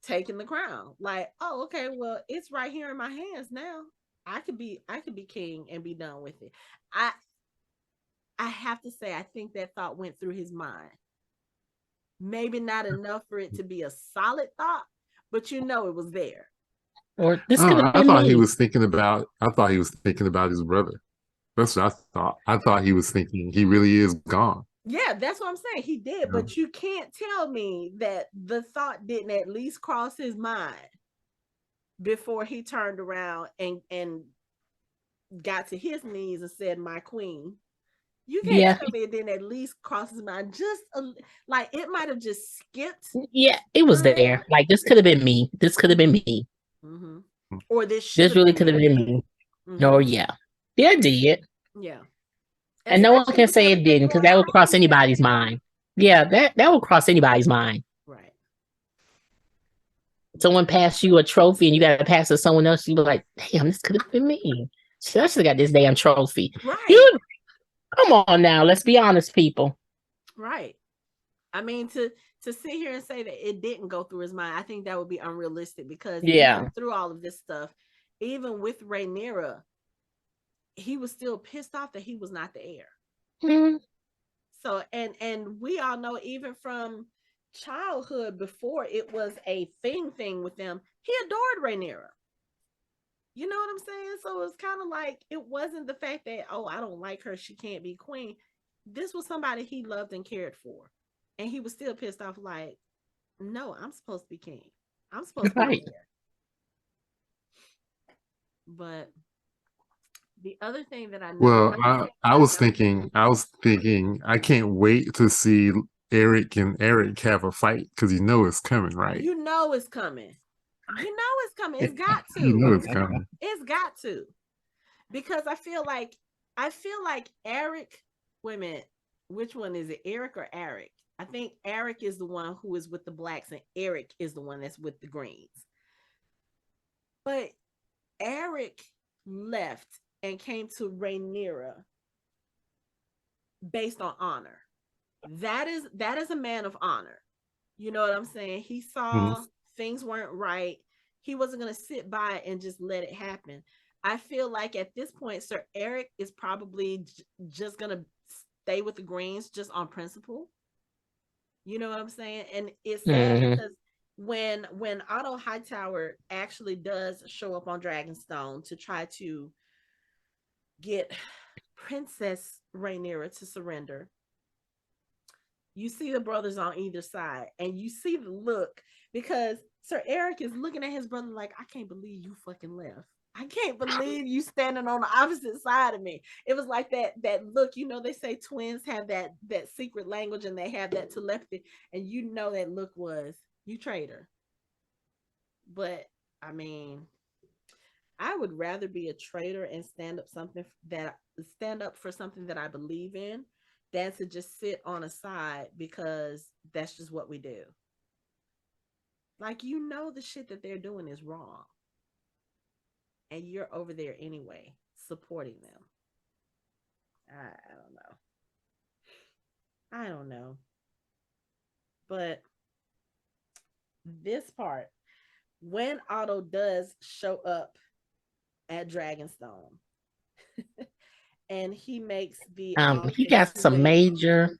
taking the crown. Like, oh, okay, well, it's right here in my hands now. I could be king and be done with it. I have to say, I think that thought went through his mind. Maybe not enough for it to be a solid thought, but it was there. Or this could have been I thought me. he was thinking about his brother. That's what I thought. I thought he was thinking he really is gone. Yeah, that's what I'm saying. He did, but you can't tell me that the thought didn't at least cross his mind before he turned around and got to his knees and said, "My queen." You can't tell me it didn't at least cross his mind. Just like it might have just skipped. Yeah, it was there. Like, this could have been me. This could have been me. Mm-hmm. Or this really could have been me. Mm-hmm. Or yeah, it did. Yeah. And no one can say it didn't, because that would cross anybody's mind. Yeah, that would cross anybody's mind. Right. Someone passed you a trophy and you got to pass it to someone else. You be like, damn, this could have been me. So I should have got this damn trophy. Right. Come on now. Let's be honest, people. Right. I mean, to sit here and say that it didn't go through his mind, I think that would be unrealistic, because even through all of this stuff, even with Rhaenyra, he was still pissed off that he was not the heir. Mm-hmm. So, and we all know, even from childhood, before it was a thing with them, he adored Rhaenyra. You know what I'm saying? So it's kind of like, it wasn't the fact that, oh, I don't like her, she can't be queen. This was somebody he loved and cared for. And he was still pissed off, like, no, I'm supposed to be king. I'm supposed to be there. But the other thing that I know. Well, I was thinking, I can't wait to see Eric and Eric have a fight, because it's coming, right? It's coming. It's coming. It's got to. It's coming. It's got to. Because I feel like Eric, wait a minute, which one is it? Eric or Eric? I think Eric is the one who is with the blacks and Eric is the one that's with the greens. But Eric left and came to Rhaenyra based on honor. That is a man of honor. You know what I'm saying? He saw things weren't right. He wasn't going to sit by and just let it happen. I feel like at this point, Sir Eric is probably just going to stay with the greens just on principle. You know what I'm saying? And it's sad because when Otto Hightower actually does show up on Dragonstone to try to get Princess Rhaenyra to surrender, you see the brothers on either side, and you see the look, because Sir Eric is looking at his brother like, I can't believe you fucking left. I can't believe you standing on the opposite side of me. It was like that look, they say twins have that secret language and they have that telepathy, and that look was, you traitor. But I mean, I would rather be a traitor and stand up for something that I believe in than to just sit on a side because that's just what we do. Like, the shit that they're doing is wrong. And you're over there anyway, supporting them. I don't know. I don't know. But this part, when Otto does show up at Dragonstone, and he makes the he got some major.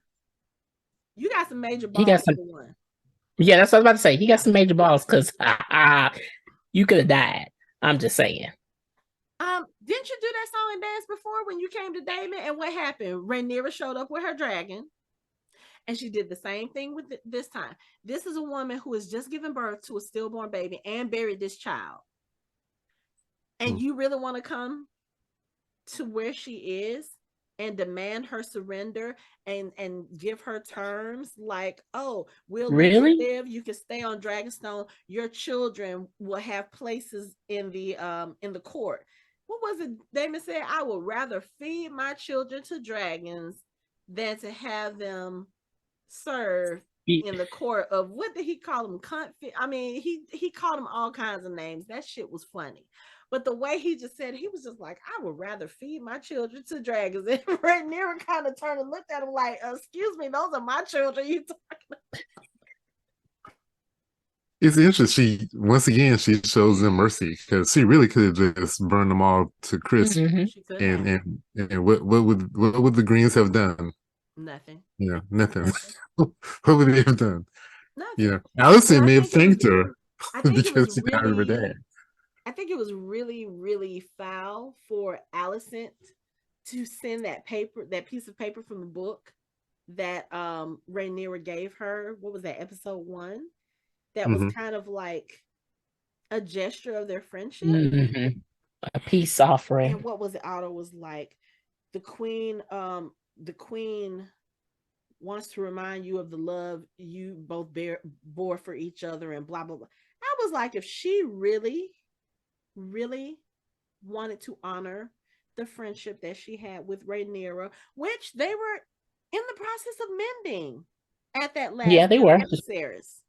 You got some major He got balls some. for one. Yeah, that's what I was about to say. He got some major balls because you could have died. I'm just saying. Didn't you do that song and dance before when you came to Daemon? And what happened? Rhaenyra showed up with her dragon, and she did the same thing with this time. This is a woman who has just given birth to a stillborn baby and buried this child. And you really want to come to where she is and demand her surrender and give her terms like, oh, we'll let you live, you can stay on Dragonstone, your children will have places in the court. What was it Daemon said? I would rather feed my children to dragons than to have them serve in the court of, what did he call them? I mean, he called them all kinds of names. That shit was funny. But the way he just said, he was just like, I would rather feed my children to dragons. And Rhaenyra kind of turned and looked at him like, excuse me, those are my children you talking about. It's interesting. Once again, she shows them mercy because she really could have just burned them all to crisp. And what would the Greens have done? Nothing. Nothing. What would they have done? Nothing. Allison may have thanked her because she got rid of her dad. I think it was really, really foul for Alicent to send that piece of paper from the book that Rhaenyra gave her. What was that, episode 1? That was kind of like a gesture of their friendship. A peace offering. And what was it? Otto was like, the queen wants to remind you of the love you both bore for each other and blah, blah, blah. I was like, if she really wanted to honor the friendship that she had with Rhaenyra, which they were in the process of mending at that last they were. Jaecerys,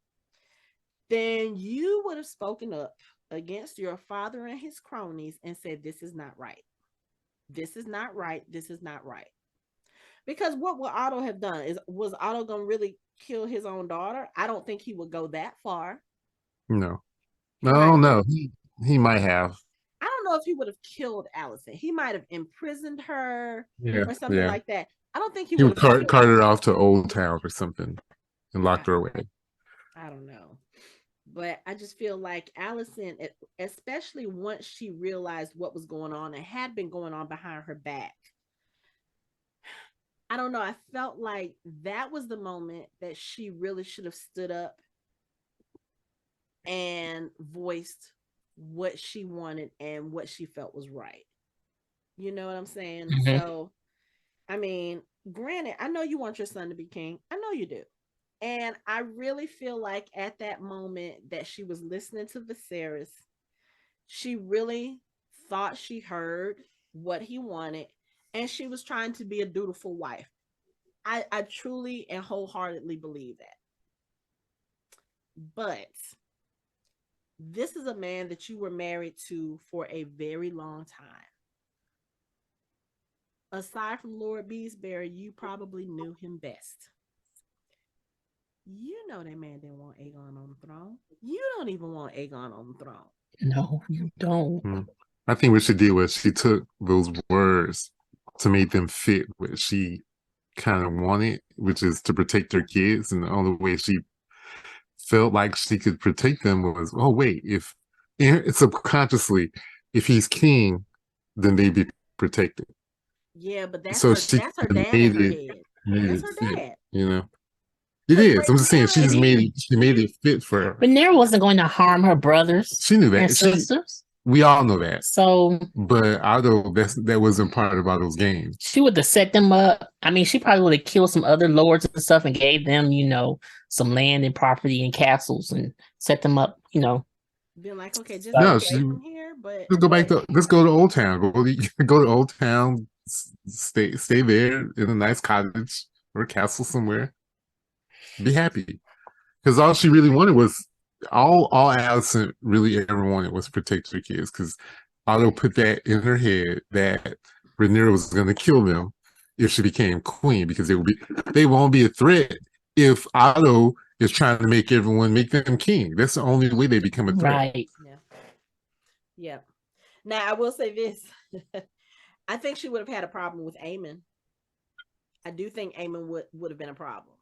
then you would have spoken up against your father and his cronies and said, this is not right. This is not right. This is not right. Because what would Otto have done? Was Otto going to really kill his own daughter? I don't think he would go that far. No. No. He might have. I don't know if he would have killed Alicent. He might have imprisoned her or something like that. I don't think he would have carted her off to Old Town or something and locked her away. I don't know. But I just feel like Alicent, especially once she realized what was going on and had been going on behind her back, I don't know. I felt like that was the moment that she really should have stood up and voiced what she wanted and what she felt was right. You know what I'm saying? So, I mean, granted, I know you want your son to be king. I know you do. And I really feel like at that moment that she was listening to Viserys, she really thought she heard what he wanted, and she was trying to be a dutiful wife. I truly and wholeheartedly believe that. But this is a man that you were married to for a very long time. Aside from Lord Beesbury, you probably knew him best. You know that man didn't want Aegon on the throne. You don't even want Aegon on the throne. No, you don't. I think what she did was she took those words to make them fit what she kind of wanted, which is to protect her kids. And the only way she felt like she could protect them was, oh, wait, if subconsciously, if he's king, then they'd be protected. Yeah, but that's her dad in her head. That's her dad. You know? It is. I'm just saying Rhaenyra, she made it fit for her. Rhaenyra wasn't going to harm her brothers She knew and that. sisters. We all know that. So, but Otto, that wasn't part of Otto's game. she would have set them up. I mean, she probably would have killed some other lords and stuff and gave them, some land and property and castles and set them up, been like, okay, just No, stay from here, but let's go to Old Town. Go to Old Town. Stay there in a nice cottage or castle somewhere. Be happy, because all she really wanted was all Alicent really ever wanted was to protect her kids. Because Otto put that in her head that Rhaenyra was going to kill them if she became queen, because they won't be a threat if Otto is trying to make them king. That's the only way they become a threat. Right. Yeah. Now I will say this. I think she would have had a problem with Aemon. I do think Aemon would have been a problem.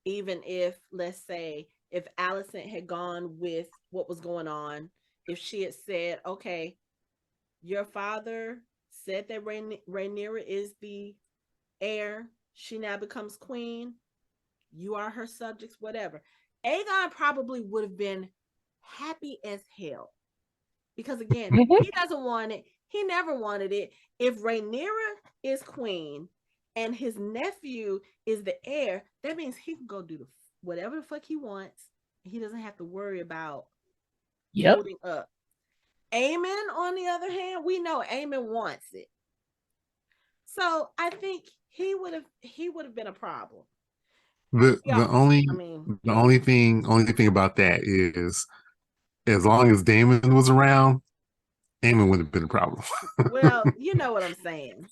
Even if, let's say, if Alicent had gone with what was going on, if she had said, okay, your father said that Rhaenyra is the heir, she now becomes queen, you are her subjects, whatever. Aegon probably would have been happy as hell. Because again, he doesn't want it. He never wanted it. If Rhaenyra is queen and his nephew is the heir, that means he can go do whatever the fuck he wants. He doesn't have to worry about holding up. Aemon, on the other hand, we know Aemon wants it. So I think he would have been a problem. The only thing about that is, as long as Daemon was around, Aemon would have been a problem. Well, you know what I'm saying.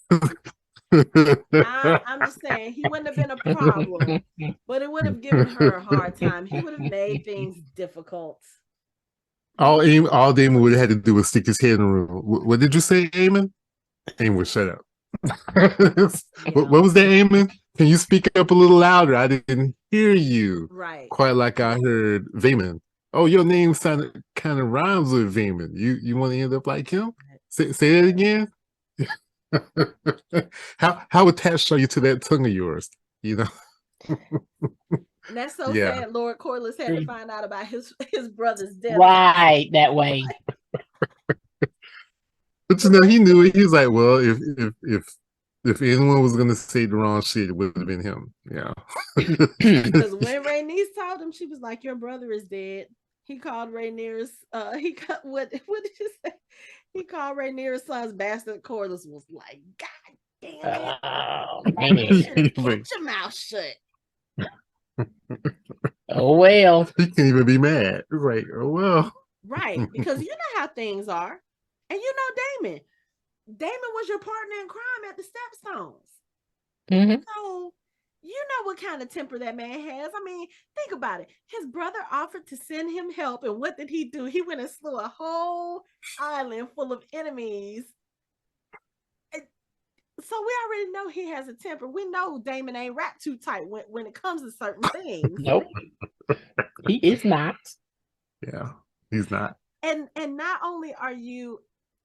I'm just saying he wouldn't have been a problem, but it would have given her a hard time. He would have made things difficult. All Daemon would have had to do was stick his head in the room. What did you say, Aemon? Aemon would shut up. What was that, Aemon? Can you speak up a little louder? I didn't hear you. Right. Quite like I heard Vaemon. Oh, your name sounded kind of rhymes with Vaemon. You want to end up like him? Say that again. How attached are you to that tongue of yours? And that's so sad. Lord Corlys had to find out about his brother's death. Right, that way. But he knew it. He was like, well, if anyone was gonna say the wrong shit, it would have been him. Yeah. Because when Rhaenys told him, she was like, "Your brother is dead." He called Rhaenyra's. He got what did you say? He called Rhaenyra's son's bastard. Corlys was like, "God damn it! Keep your mouth shut." Oh well. He can't even be mad. It's like, oh well. Right, because you know how things are, and you know Daemon. Daemon was your partner in crime at the Stepstones. So you know what kind of temper that man has. I mean, think about it. His brother offered to send him help, and what did he do? He went and slew a whole island full of enemies. So we already know he has a temper. We know Daemon ain't wrapped too tight when it comes to certain things. Nope. He is not. Yeah, he's not. And not only are you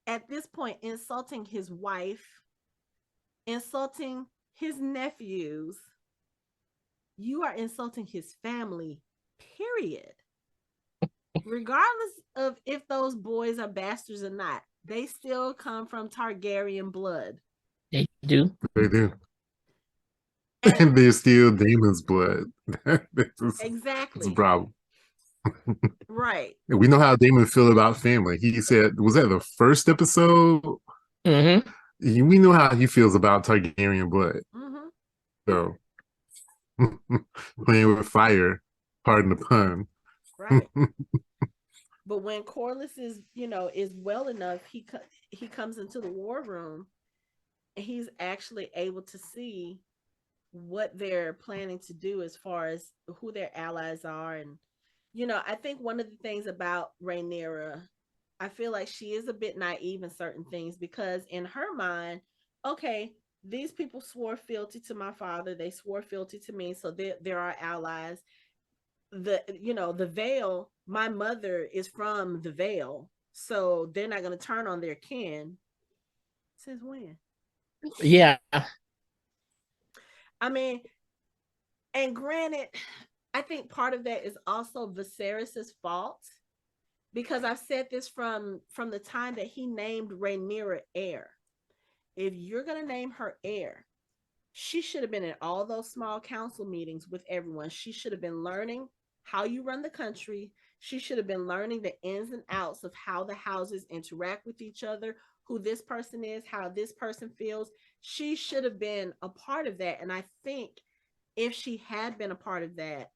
at this point insulting his wife, insulting his nephews, you are insulting his family, period. Regardless of if those boys are bastards or not, they still come from Targaryen blood. They do. They do. And they're still Daemon's blood. Exactly. It's a problem. Right. We know how Daemon feel about family. He said, was that the first episode? We know how he feels about Targaryen blood. So playing with fire, pardon the pun. Right. But when Corlys is well enough, he comes into the war room and he's actually able to see what they're planning to do as far as who their allies are. And I think one of the things about Rhaenyra, I feel like she is a bit naive in certain things, because in her mind, okay, these people swore fealty to my father, they swore fealty to me, so they're our allies. The Vale, my mother is from the Vale, so they're not going to turn on their kin. Since when? Yeah. I mean, And granted, I think part of that is also Viserys's fault, because I've said this from the time that he named Rhaenyra heir. If you're gonna name her heir, she should have been in all those small council meetings with everyone. She should have been learning how you run the country. She should have been learning the ins and outs of how the houses interact with each other, who this person is, how this person feels. She should have been a part of that. And I think if she had been a part of that,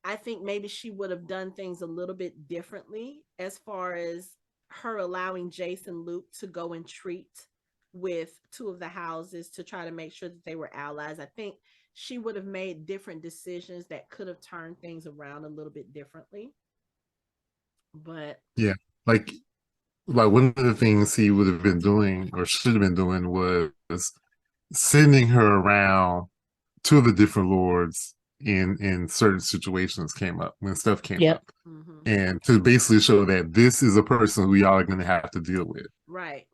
I think maybe she would have done things a little bit differently, as far as her allowing Jace and Luke to go and treat with two of the houses to try to make sure that they were allies. I think she would have made different decisions that could have turned things around a little bit differently. But yeah, like one of the things he would have been doing or should have been doing was sending her around to the different lords in certain situations came up when stuff came up, and to basically show that this is a person who y'all are going to have to deal with, right.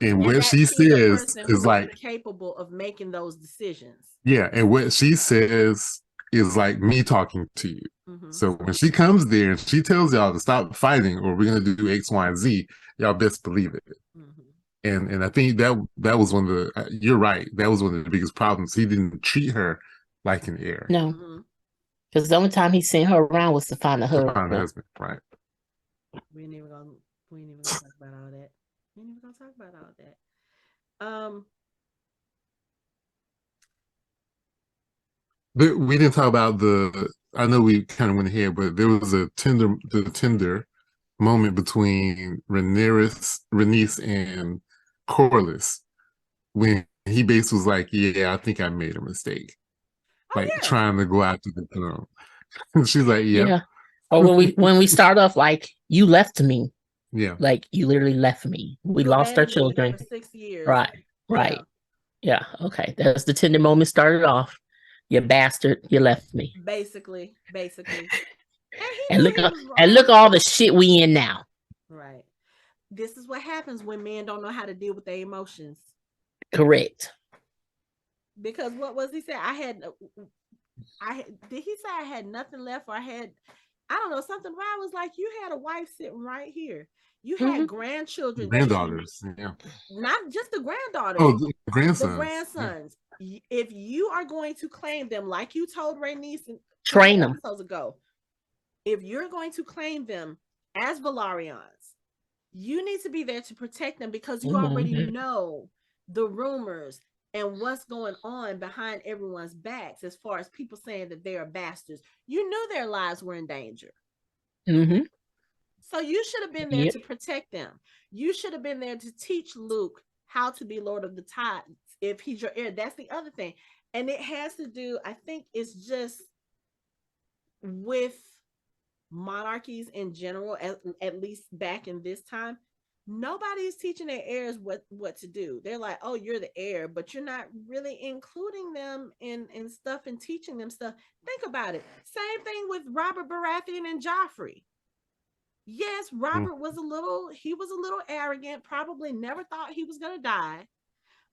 and what she says is like capable of making those decisions. Yeah, and what she says is like me talking to you. So when she comes there and she tells y'all to stop fighting or we're gonna do X, Y, and Z, y'all best believe it. And I think that was one of the you're right, that was one of the biggest problems. He didn't treat her like an heir. No. Because the only time he sent her around was to find a husband. Right. We ain't even gonna talk about all that. We ain't even gonna talk about all that. But we didn't talk about I know we kind of went ahead, but there was the tender moment between Rhaenys and Corlys when he basically was like, "Yeah, I think I made a mistake." Trying to go after the throne. And she's like, yeah. Or when we start off like, you left me. Yeah. Like you literally left me. We lost our children. For 6 years. Right. Yeah. Okay. That's the tender moment started off. You bastard, you left me. Basically. And look at all the shit we in now. Right. This is what happens when men don't know how to deal with their emotions. Correct. Because what was he saying? Did he say I had nothing left, or I don't know, something where I was like, you had a wife sitting right here. You had grandchildren. Granddaughters. Yeah. Not just the granddaughters. Oh, the grandsons. The grandsons. Yeah. If you are going to claim them, like you told Rhaenys train them episodes ago, if you're going to claim them as Velaryons, you need to be there to protect them, because you already know the rumors and what's going on behind everyone's backs, as far as people saying that they are bastards. You knew their lives were in danger. So you should have been there to protect them. You should have been there to teach Luke how to be Lord of the Tides if he's your heir. That's the other thing. And it has to do, I think it's just with monarchies in general, at least back in this time, nobody's teaching their heirs what to do. They're like, oh, you're the heir, but you're not really including them in stuff and teaching them stuff. Think about it. Same thing with Robert Baratheon and Joffrey. Yes, Robert was a little arrogant, probably never thought he was going to die.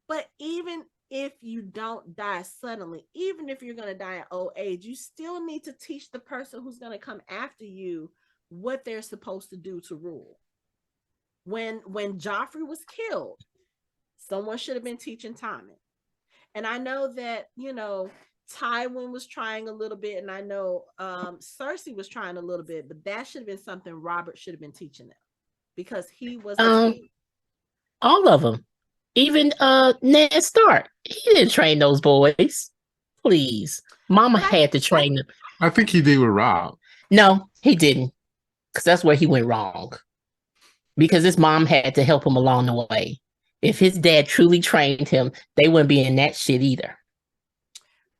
But even if you don't die suddenly, even if you're going to die at old age, you still need to teach the person who's going to come after you what they're supposed to do to rule. When Joffrey was killed, someone should have been teaching Tommen. And I know that, Tywin was trying a little bit, and I know Cersei was trying a little bit, but that should have been something Robert should have been teaching them, because he was all of them. Even Ned Stark, he didn't train those boys. Please, Mama had to train them. I think he did with Rob. No, he didn't, because that's where he went wrong. Because his mom had to help him along the way. If his dad truly trained him, they wouldn't be in that shit either.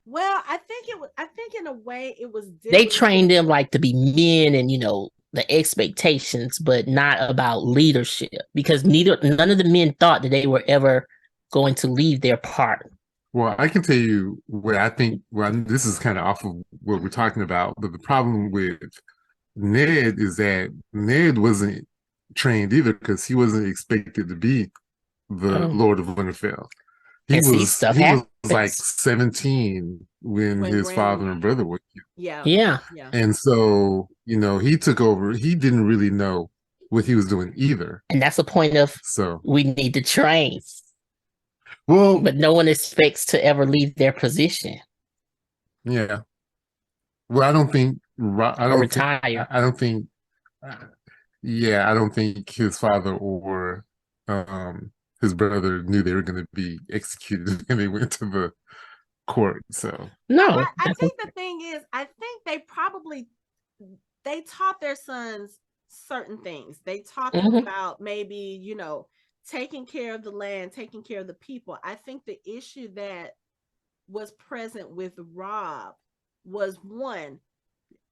Well, I think in a way it was different. They trained them like to be men and the expectations, but not about leadership, because none of the men thought that they were ever going to leave their part. Well, I can tell you what I think. Well, this is kind of off of what we're talking about, but the problem with Ned is that Ned wasn't trained either, because he wasn't expected to be the Lord of Winterfell. He was like 17 when When his Granny, father and brother were killed. yeah, Yeah. yeah. And so, he took over. He didn't really know what he was doing either. And that's the point of So, we need to train. well, But no one expects to ever leave their position yeah. Well, I don't think. I or don't think. retire. I don't think. Yeah, I don't think his father or his brother knew they were going to be executed when they went to the court. So No. I think the thing is, I think they taught their sons certain things. They taught them Mhm. about maybe, taking care of the land, taking care of the people. I think the issue that was present with Rob was one,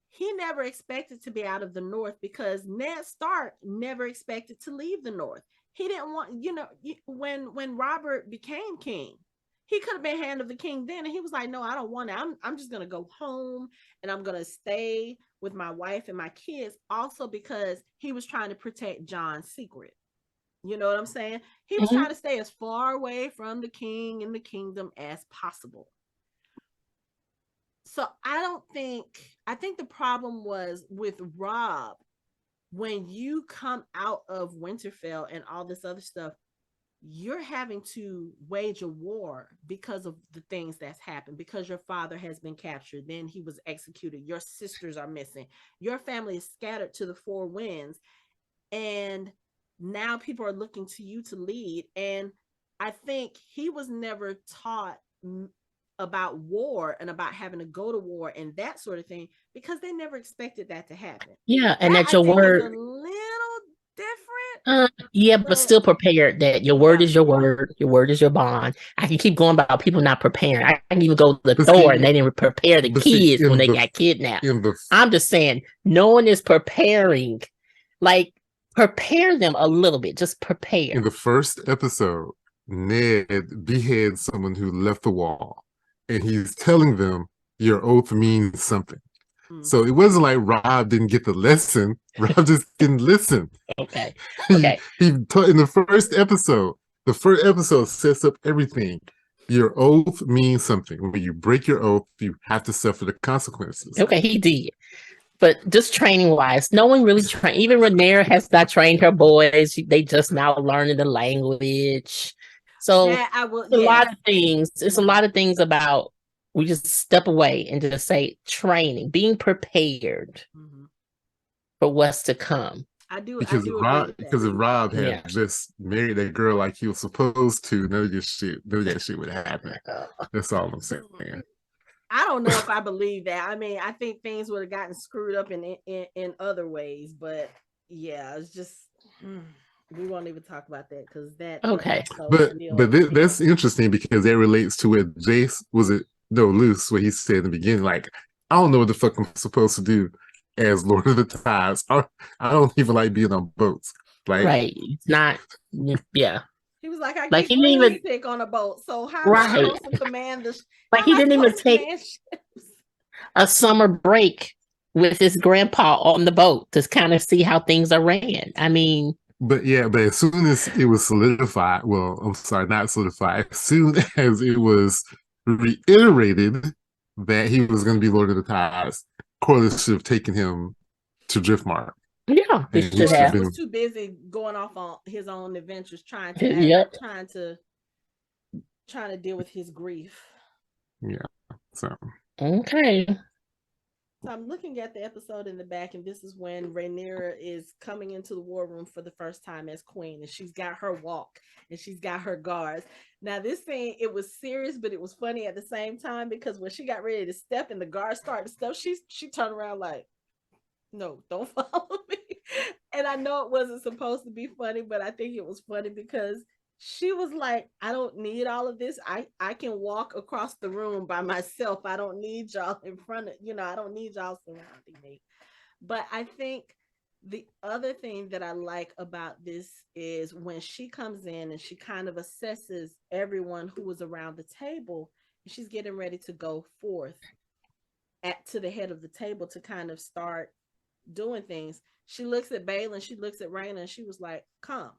he never expected to be out of the North because Ned Stark never expected to leave the North. He didn't want, when Robert became king, he could have been hand of the king then, and he was like, "No, I don't want it. I'm just gonna go home and I'm gonna stay with my wife and my kids." Also, because he was trying to protect John's secret. You know what I'm saying? He was Mhm. trying to stay as far away from the king and the kingdom as possible. So I think the problem was with Rob when you come out of Winterfell and all this other stuff, you're having to wage a war because of the things that's happened, because your father has been captured, then he was executed, your sisters are missing, your family is scattered to the four winds, and now people are looking to you to lead. And I think he was never taught about war and about having to go to war and that sort of thing because they never expected that to happen. Yeah. And That that I your think is a word, little different, yeah, but but still prepared that your word yeah. is your word. Your word is your bond. I can keep going about people not preparing. I can even go to the but Thor see, and they didn't prepare the but see, kids when they got kidnapped. in the I'm just saying, no one is preparing. Like, prepare them a little bit. Just prepare. in the first episode, Ned beheads someone who left the wall, and he's telling them your oath means something. Mm. So it wasn't like Rob didn't get the lesson. Rob just didn't listen. Okay. he Okay. in the first episode. The first episode sets up everything. Your oath means something. When you break your oath, you have to suffer the consequences. Okay, he did. But just training wise, no one really trained. Even Rhaenyra has not trained her boys. They just now learning the language. So That I will, it's a yes. lot of things. It's a lot of things about we just step away and just say training, being prepared Mhm. for what's to come. I do Because agree with that. If Rob had Yeah. just married that girl like he was supposed to, none of that shit would happen. That's all I'm saying. I don't know if I believe that. I mean, I think things would have gotten screwed up in other ways, but yeah, it's just we won't even talk about that because that Okay. episode still That's interesting because that relates to what Jace was it no Luce what he said in the beginning. Like, I don't know what the fuck I'm supposed to do as Lord of the Tides. I don't even like being on boats. Like, Right. It's not, yeah. he was like, I Like get he didn't green even, sick on a boat, so how am I right. supposed to command the? Like How am he I didn't even supposed to take command ships? a summer break with his grandpa on the boat to kind of see how things are ran. I mean, but yeah, but as soon as it was solidified, well, I'm sorry, not solidified. As soon as it was reiterated that he was going to be Lord of the Tides, Corlys should have taken him to Driftmark. yeah, he And he should should have Corliss have. been, was too busy going off on his own adventures, Yep. trying to deal with his grief. yeah. So Okay. So I'm looking at the episode in the back, and this is when Rhaenyra is coming into the war room for the first time as queen, and she's got her walk and she's got her guards. Now, this scene, it was serious, but it was funny at the same time because when she got ready to step and the guards started to step, she turned around like, no, don't follow me. And I know it wasn't supposed to be funny, but I think it was funny because she was like, I don't need all of this. I can walk across the room by myself. I don't need y'all in front of, I don't need y'all surrounding me. But I think the other thing that I like about this is when she comes in and she kind of assesses everyone who was around the table, and she's getting ready to go forth to the head of the table to kind of start doing things. She looks at Balin, she looks at Rhaena, and she was like, come.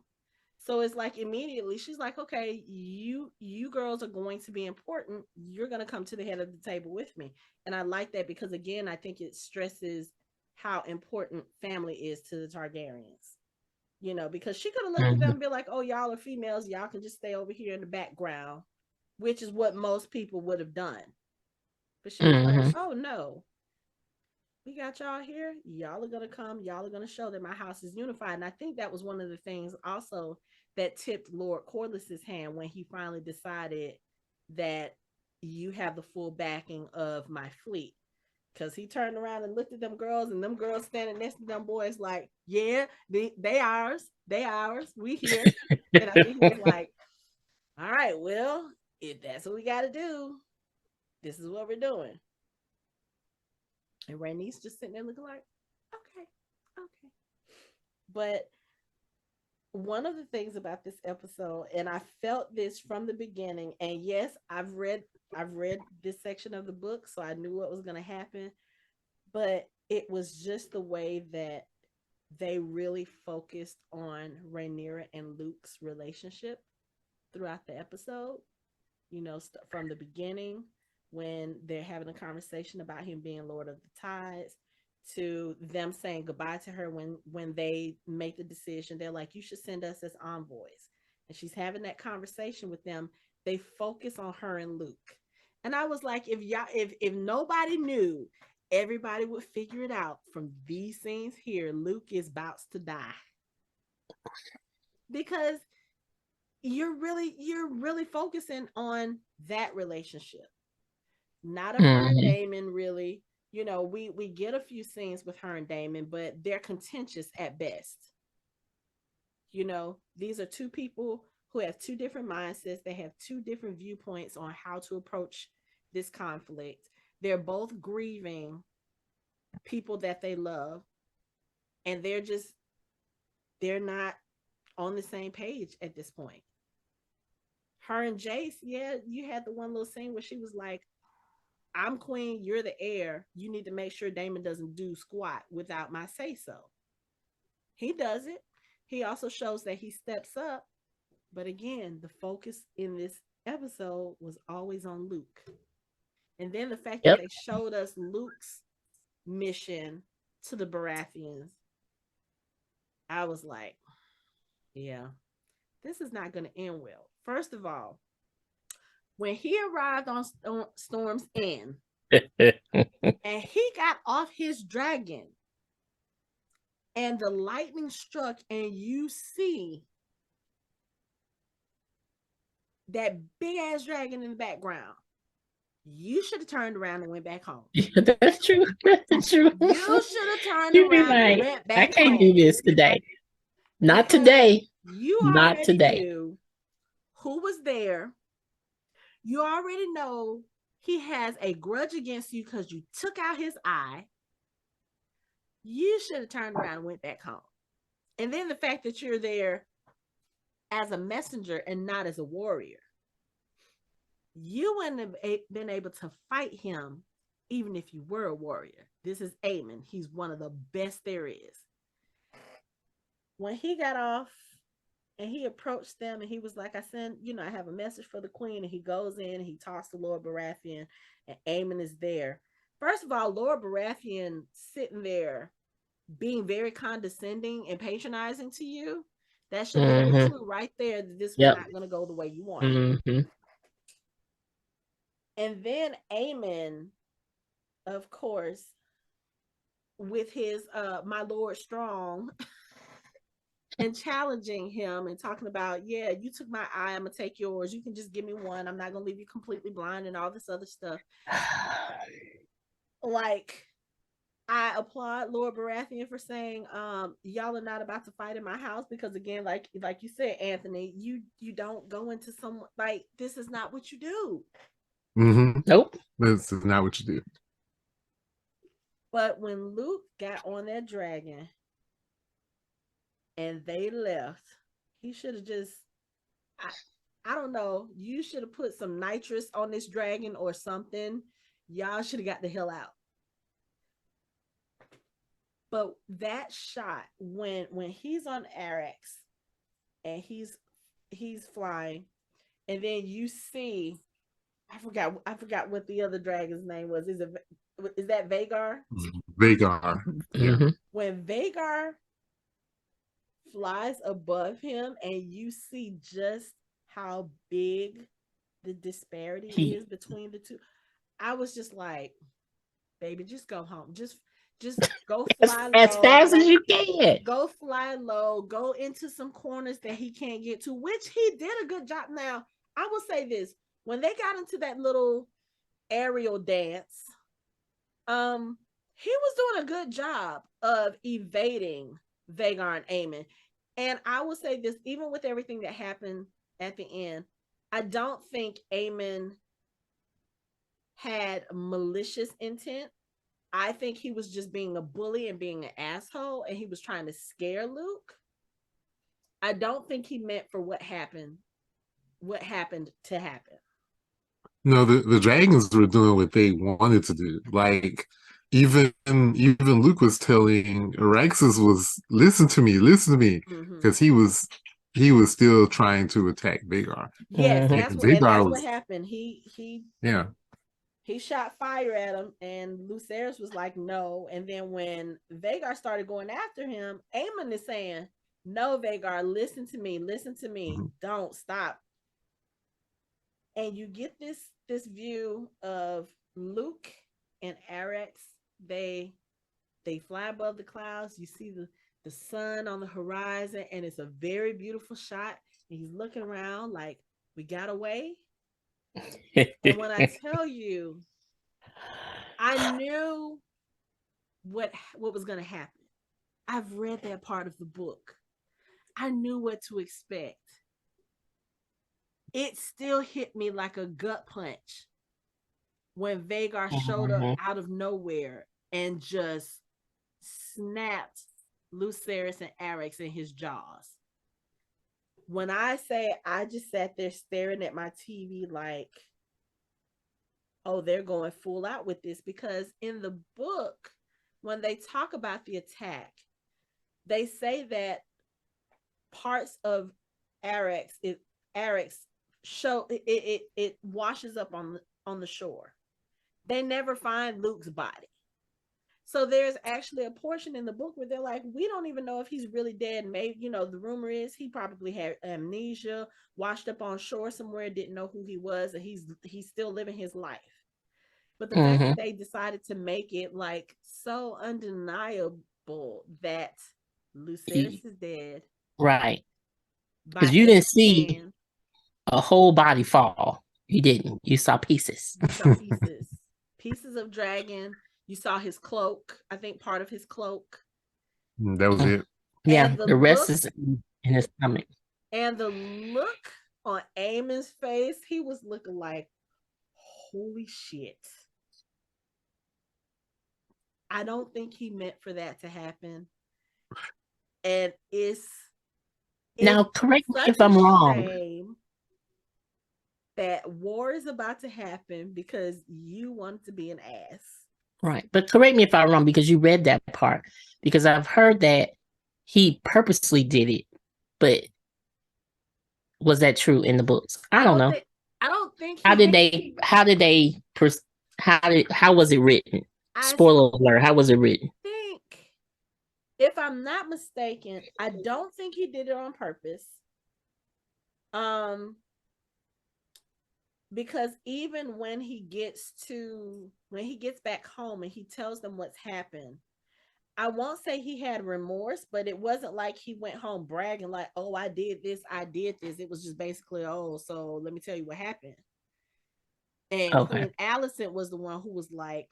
So it's like immediately she's like, okay, you girls are going to be important. You're going to come to the head of the table with me. And I like that because again, I think it stresses how important family is to the Targaryens. Because she could have looked at them Mm-hmm. and be like, oh, y'all are females. Y'all can just stay over here in the background, which is what most people would have done. But she was like, Mm-hmm. oh, no, we got y'all here. Y'all are going to come. Y'all are going to show that my house is unified. And I think that was one of the things also that tipped Lord Corliss's hand when he finally decided that you have the full backing of my fleet. Because he turned around and looked at them girls, and them girls standing next to them boys like, yeah, they ours. They ours. We here. And I think he was like, all right, well, if that's what we got to do, this is what we're doing. And Rhaenys just sitting there looking like, okay, okay. But one of the things about this episode, and I felt this from the beginning, and yes, I've read this section of the book, so I knew what was going to happen, but it was just the way that they really focused on Rhaenyra and Luke's relationship throughout the episode. From the beginning when they're having a conversation about him being Lord of the Tides to them saying goodbye to her when they make the decision. They're like, you should send us as envoys. And she's having that conversation with them. They focus on her and Luke. And I was like, if nobody knew, everybody would figure it out from these scenes here. Luke is about to die. Because you're really focusing on that relationship, not of her and Mm-hmm. Daemon. Really, we get a few scenes with her and Daemon, but they're contentious at best. These are two people who have two different mindsets. They have two different viewpoints on how to approach this conflict. They're both grieving people that they love, and they're not on the same page at this point. Her and Jace, yeah, you had the one little scene where she was like, I'm queen, you're the heir. You need to make sure Daemon doesn't do squat without my say so. He does it. He also shows that he steps up. But again, the focus in this episode was always on Luke. And then the fact that Yep. they showed us Luke's mission to the Baratheons, I was like, yeah, this is not going to end well. First of all, when he arrived on Storm's End and he got off his dragon and the lightning struck, and you see that big ass dragon in the background, you should have turned around and went back home. Yeah, that's true. That's true. You should have turned You'd be around and like, went I back can't do home this today. Not because today. you Not already today. knew who was there. You already know he has a grudge against you because you took out his eye. You should have turned around and went back home. And then the fact that you're there as a messenger and not as a warrior, you wouldn't have been able to fight him even if you were a warrior. This is Aemon. He's one of the best there is. When he got off and he approached them and he was like, I have a message for the queen. And he goes in and he talks to Lord Baratheon, and Aemon is there. First of all, Lord Baratheon sitting there being very condescending and patronizing to you, that should be your Mm-hmm. clue right there that this was Yep. not going to go the way you wanted. Mm-hmm. And then Aemon, of course, with his my Lord Strong and challenging him and talking about, yeah, you took my eye, I'm gonna take yours. You can just give me one. I'm not gonna leave you completely blind and all this other stuff. Like, I applaud Lord Baratheon for saying, y'all are not about to fight in my house because again, like you said, Anthony, you don't go into some like this is not what you do. Mm-hmm. Nope. This is not what you do. But when Luke got on that dragon and they left, he should have just I don't know, you should have put some nitrous on this dragon or something. Y'all should have got the hell out. But that shot when he's on Arax and he's flying, and then you see, I forgot what the other dragon's name was. Is that Vagar? Vagar. Yeah. Mm-hmm. When Vagar flies above him, and you see just how big the disparity is between the two, I was just like, baby, just go home. Just go fly As low. fast as you can. Go fly low. Go into some corners that he can't get to, which he did a good job. Now, I will say this. When they got into that little aerial dance, he was doing a good job of evading Vagar and Aemon. And I will say this, even with everything that happened at the end, I don't think Aemon had malicious intent. I think he was just being a bully and being an asshole, and he was trying to scare Luke. I don't think he meant for what happened to happen. No, the dragons were doing what they wanted to do. Like even Luke was telling Araxes was listen to me, because he was still trying to attack Vagar. Yes, Mhm. that's what happened. Yeah. He shot fire at him, and Lucerys was like, no. And then when Vagar started going after him, Aemon is saying, no, Vagar, listen to me, Mhm. don't stop. And you get this view of Luke and Arax. They fly above the clouds. You see the sun on the horizon, and it's a very beautiful shot. And he's looking around like, we got away. And when I tell you, I knew what was going to happen. I've read that part of the book. I knew what to expect. It still hit me like a gut punch when Vagar showed up Mhm. out of nowhere and just snapped Lucerys and Arax in his jaws. When I say I just sat there staring at my TV like, oh, they're going full out with this, because in the book, when they talk about the attack, they say that parts of Arax show it washes up on the shore. They never find Luke's body. So there's actually a portion in the book where they're like, we don't even know if he's really dead. Maybe, the rumor is he probably had amnesia, washed up on shore somewhere, didn't know who he was, and he's still living his life. But the fact that they decided to make it like so undeniable that Lucerys is dead, Right. by Because you didn't Aegon's see hand, a whole body fall. You didn't. You saw pieces. you saw pieces of dragon. You saw his cloak. I think part of his cloak. That was it. Yeah, And the the rest look is in his stomach. and the look on Aemon's face, he was looking like, holy shit. I don't think he meant for that to happen. And it's Now, correct me such if a I'm wrong. shame that war is about to happen because you want to be an ass. Right. But correct me if I'm wrong, because you read that part. Because I've heard that he purposely did it. But was that true in the books? I don't know. I don't think How he did how was it written? I Spoiler alert, how was it written? think, if I'm not mistaken, I don't think he did it on purpose. Because even when he gets back home and he tells them what's happened, I won't say he had remorse, but it wasn't like he went home bragging like, oh, I did this. It was just basically, oh, so let me tell you what happened. And Okay. Queen Alicent was the one who was like,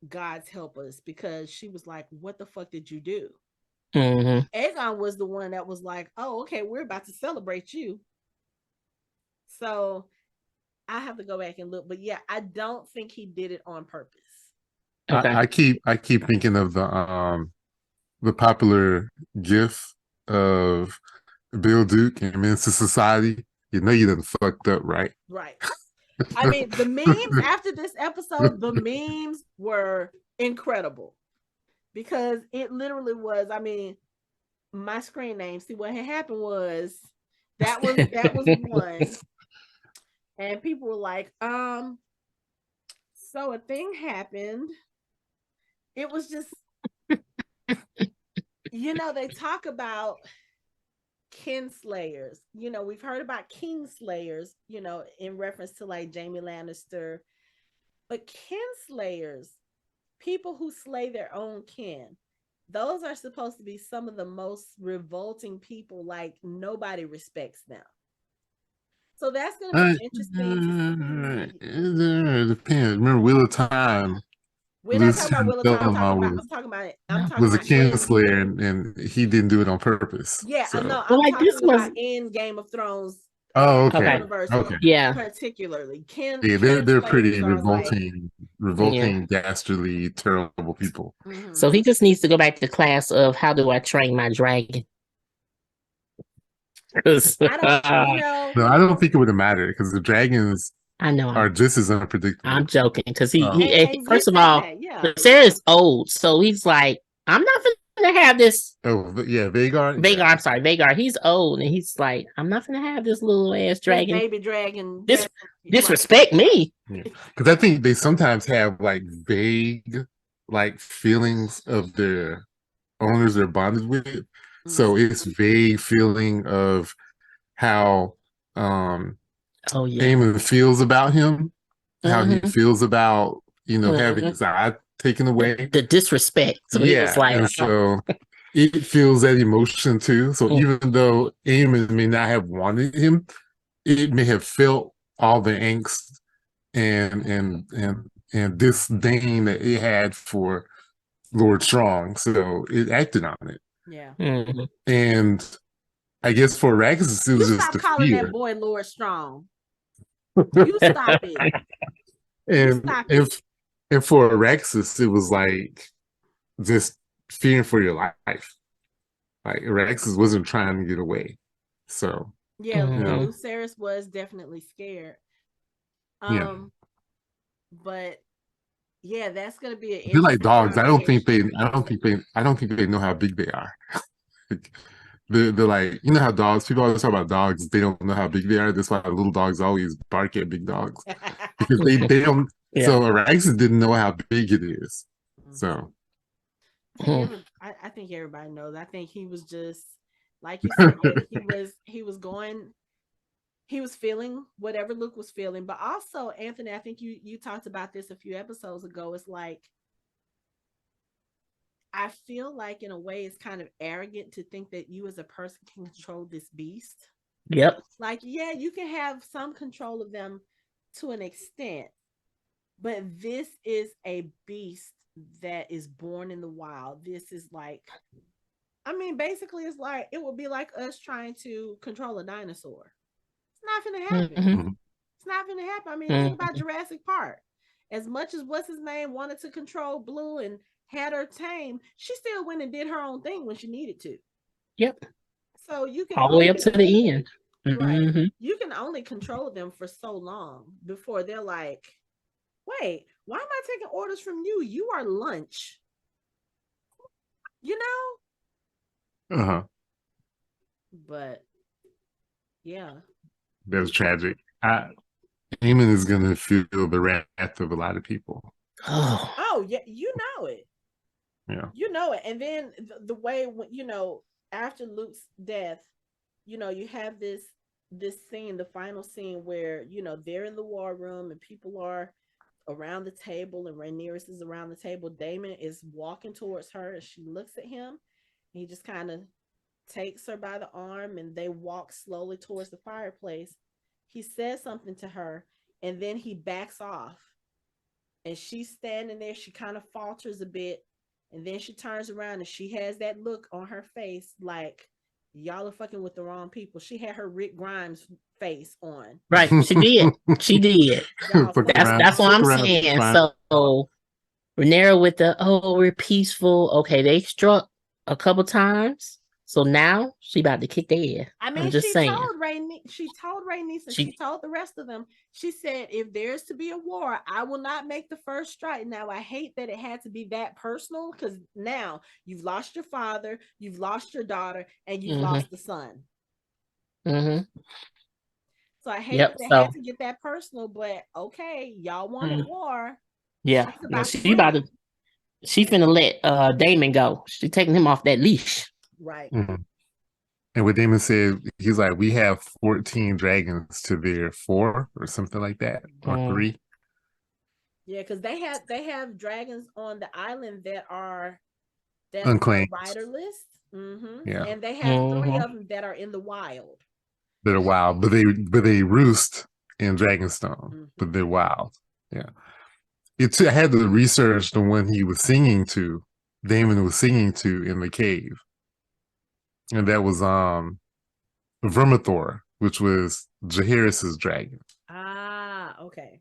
God's help us, because she was like, what the fuck did you do? Mm-hmm. Aegon was the one that was like, oh, okay, we're about to celebrate you. So I have to go back and look, but yeah, I don't think he did it on purpose. Okay. I keep thinking of the popular GIF of Bill Duke and Men's Society. You know you done fucked up, right? Right. I mean, the memes after this episode, the memes were incredible, because it literally was, I mean, my screen name. See, what had happened was That was one. And people were like, so a thing happened. It was just, they talk about kinslayers. We've heard about kingslayers, in reference to like Jaime Lannister, but kinslayers, people who slay their own kin, those are supposed to be some of the most revolting people. Like nobody respects them. So that's going to be interesting to see. It depends. Remember Wheel of Time? We're not talking about Lucian Wheel of Time. Belmont I'm talking was a about in, kinslayer, and he didn't do it on purpose. yeah, So. no, Well, I'm like this talking was about in Game of Thrones Oh, okay. universe, Okay. yeah. particularly. Yeah, they're pretty Kinslayers are like, revolting, dastardly, terrible people. So he just needs to go back to the class of how do I train my dragon. I don't, No, I don't think it would have mattered because the dragons I know are just as unpredictable. I'm joking because he and first you of said all, that, yeah. Viserys old, so he's like, I'm not gonna have this. Oh yeah, Vhagar. Vhagar, Yeah. I'm sorry, Vhagar. He's old, and he's like, I'm not gonna have this little ass This dragon. baby dragon. Disrespect me. Because I think they sometimes have like vague, like feelings of their owners they're bonded with. So it's vague feeling of how Aemon feels about him, how he feels about having his eye taken away, the disrespect. So he was like, and so it feels that emotion too. So even though Aemon may not have wanted him, it may have felt all the angst and disdain that it had for Lord Strong. So it acted on it. Yeah. And I guess for Raxus, it was just stop calling that boy Lord Strong. You stop it. And for Raxus, it was like just fearing for your life. Like Raxus wasn't trying to get away. So yeah, Lucerys was definitely scared. But yeah, that's gonna be an. They're like dogs. I don't think they know how big they are. They're like, how dogs, people always talk about dogs, they don't know how big they are. That's why little dogs always bark at big dogs. Because they don't. So Araxis didn't know how big it is. So I think everybody knows. I think he was just like you said, he was feeling whatever Luke was feeling. But also, Anthony, I think you talked about this a few episodes ago. It's like, I feel like in a way it's kind of arrogant to think that you as a person can control this beast. Yep. Like, yeah, you can have some control of them to an extent, but this is a beast that is born in the wild. This is like, basically it's like, it would be like us trying to control a dinosaur. It's not going to happen. It's not going to happen. Think about Jurassic Park. As much as what's his name wanted to control Blue and had her tame, she still went and did her own thing when she needed to. Yep. So you can all the way up to the end. Right. You can only control them for so long before they're like, wait, why am I taking orders from you? You are lunch. But yeah. That was tragic. Aemon is going to feel the wrath of a lot of people. Oh yeah, you know it. Yeah. You know it. And then the way, after Luke's death, you have this scene, the final scene where, they're in the war room and people are around the table and Rhaenyra is around the table. Daemon is walking towards her and she looks at him. He just kind of takes her by the arm and they walk slowly towards the fireplace. He says something to her and then he backs off. And she's standing there. She kind of falters a bit. And then she turns around and she has that look on her face like, y'all are fucking with the wrong people. She had her Rick Grimes face on. Right. She did. She did. That's what I'm saying. So Rhaenyra with we're peaceful. Okay, they struck a couple times. So now she about to kick their ass. I'm just saying. She told Rhaenys, she told the rest of them, she said, if there's to be a war, I will not make the first strike. Now, I hate that it had to be that personal because now you've lost your father, you've lost your daughter, and you've lost the son. Mm-hmm. So I hate Yep. that they So had to get that personal, but okay, y'all wanted mm, war. yeah, She's no, about to bring it. she finna let Damon go. She taking him off that leash. Right. Mhm. And what Damon said, he's like, we have 14 dragons to their 4 or something like that, or Mm, 3. Yeah, because they have dragons on the island that are Unclaimed. riderless. Yeah. And they have 3 mm-hmm. of them that are in the wild. That are wild, but they roost in Dragonstone, but they're wild. Yeah. I had to research the one he was singing to, Damon was singing to in the cave. And that was Vermithor, which was Jaehaerys's dragon. Ah, okay.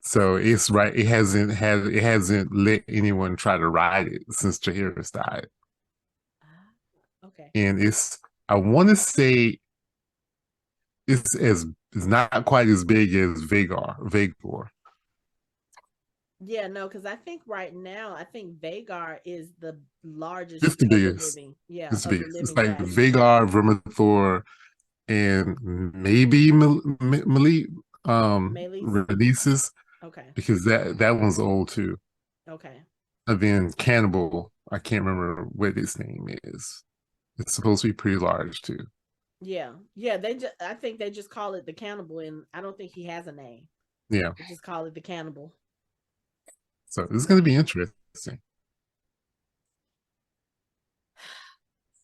So it's right. It hasn't let anyone try to ride it since Jaehaerys died. Ah, okay. And I want to say it's not quite as big as Vagor. Yeah, no, because I think right now, I think Vagar is the It's largest the of the biggest. living, yeah, It's the of the biggest. It's living like dragons. Vagar, Vermithor, and maybe Malik Melis. releases Okay. because that one's old too. Okay. And then Cannibal, I can't remember what his name is. It's supposed to be pretty large too. Yeah. Yeah. I think they just call it the cannibal, and I don't think he has a name. Yeah. They just call it the cannibal. So this is going to be interesting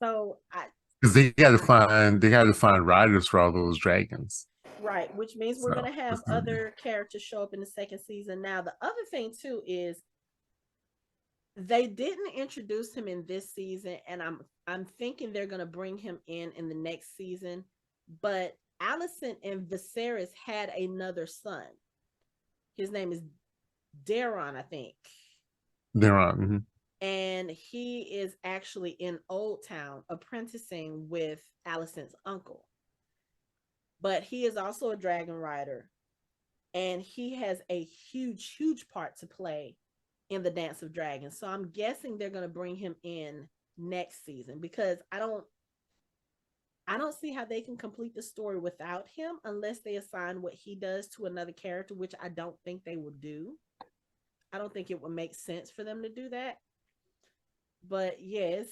So I because they got to find riders for all those dragons. right, which means we're So gonna have it's gonna be, other characters show up in the second season. Now, the other thing too is they didn't introduce him in this season, and I'm thinking they're gonna bring him in the next season. But Allison and Viserys had another son. His name is Daron, I think. they're on. And he is actually in Old Town apprenticing with Allison's uncle. But he is also a dragon rider, and he has a huge part to play in the Dance of Dragons. So I'm guessing they're going to bring him in next season, because I don't see how they can complete the story without him unless they assign what he does to another character, which I don't think they will do. I don't think it would make sense for them to do that. But yes,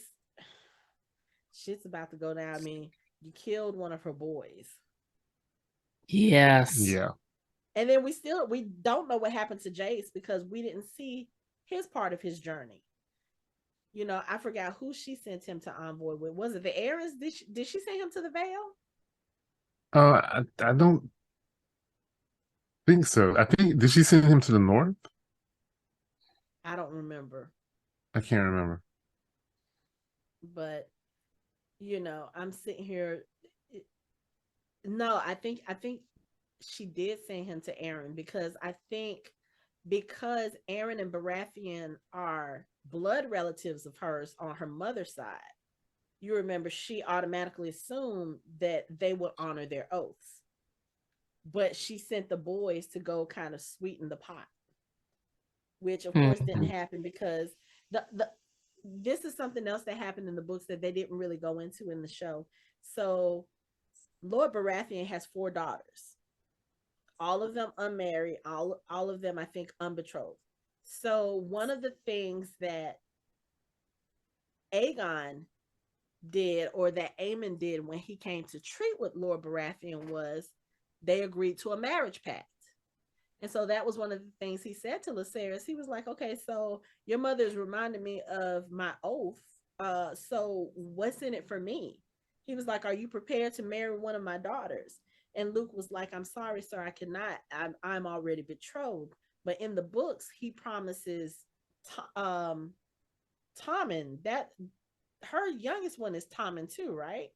shit's about to go down. I mean, you killed one of her boys. Yes. Yeah. And then we don't know what happened to Jace, because we didn't see his part of his journey. I forgot who she sent him to envoy with. Was it the Heiress? Did she send him to the Vale? I don't think so. I think did she send him to the north? I don't remember. I can't remember. But I'm sitting here. No, I think she did send him to Aaron, because I think because Aaron and Baratheon are blood relatives of hers on her mother's side, you remember she automatically assumed that they would honor their oaths. But she sent the boys to go kind of sweeten the pot, which of course didn't Mm-hmm. happen, because the this is something else that happened in the books that they didn't really go into in the show. So Lord Baratheon has 4 daughters, all of them unmarried, all of them I think unbetrothed. So one of the things that Aegon did, or that Aemon did when he came to treat with Lord Baratheon, was they agreed to a marriage pact. And so that was one of the things he said to Lucerys. He was like, okay, so your mother's reminded me of my oath. So what's in it for me? He was like, are you prepared to marry one of my daughters? And Luke was like, I'm sorry, sir, I cannot. I'm already betrothed. But in the books, he promises Tommen, that her youngest one is Tommen too, right?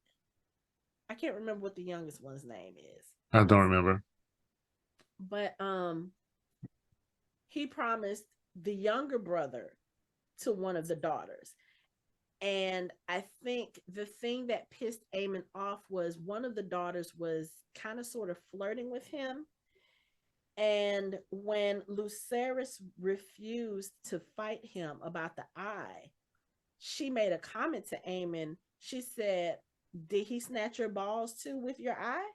I can't remember what the youngest one's name is. I don't remember. But he promised the younger brother to one of the daughters. And I think the thing that pissed Aemon off was one of the daughters was kind of sort of flirting with him. And when Lucerys refused to fight him about the eye, she made a comment to Aemon. She said, did he snatch your balls too with your eye?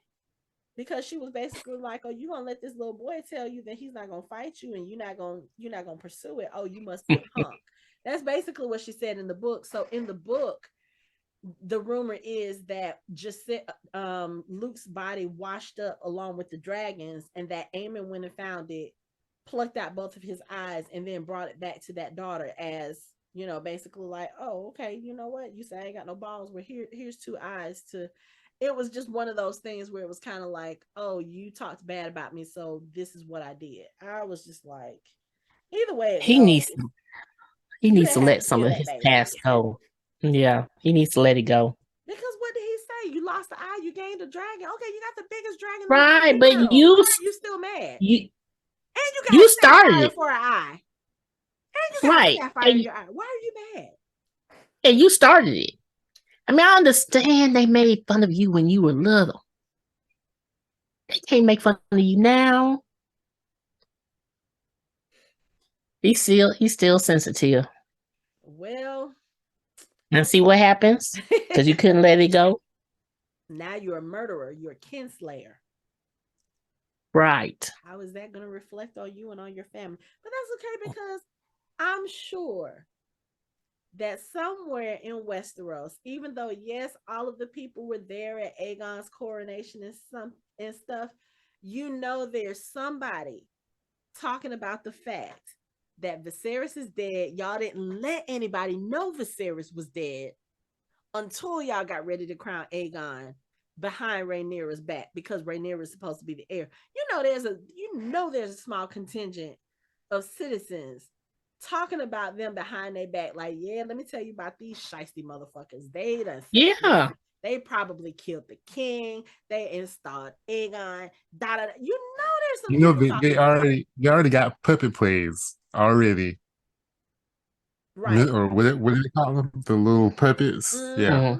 Because she was basically like, "Oh, you gonna let this little boy tell you that he's not gonna fight you, and you're not gonna pursue it? Oh, you must be a punk." That's basically what she said in the book. So in the book, the rumor is that just Luke's body washed up along with the dragons, and that Aemon went and found it, plucked out both of his eyes, and then brought it back to that daughter as, basically like, "Oh, okay, you know what? You say I ain't got no balls. Well, here's two eyes to." It was just one of those things where it was kind of like, "Oh, you talked bad about me, so this is what I did." I was just like, either way it He goes, needs he you needs didn't to have let to some kill of that his baby. past go. Yeah, he needs to let it go. Because what did he say? You lost the eye, you gained a dragon. Okay, you got the biggest dragon in the Right, fucking but world. Why are you still mad? you And you got you started sapphire it. for an eye. And you got Right. sapphire in your eye. Why are you mad? And you started it. I mean, I understand they made fun of you when you were little. They can't make fun of you now. He's still sensitive. Well, And see what happens? Because you couldn't let it go. now you're a murderer. You're a kinslayer. Right. How is that going to reflect on you and on your family? But that's okay, because I'm sure that somewhere in Westeros, even though yes, all of the people were there at Aegon's coronation and stuff, there's somebody talking about the fact that Viserys is dead. Y'all didn't let anybody know Viserys was dead until y'all got ready to crown Aegon behind Rhaenyra's back, because Rhaenyra is supposed to be the heir. There's a small contingent of citizens talking about them behind their back, like, yeah, let me tell you about these shiesty motherfuckers. Yeah. They probably killed the king. They installed Aegon. Da, da, da. There's some people talking about it. they already got puppet plays already. Right. Or what do they call them? The little puppets. Yeah,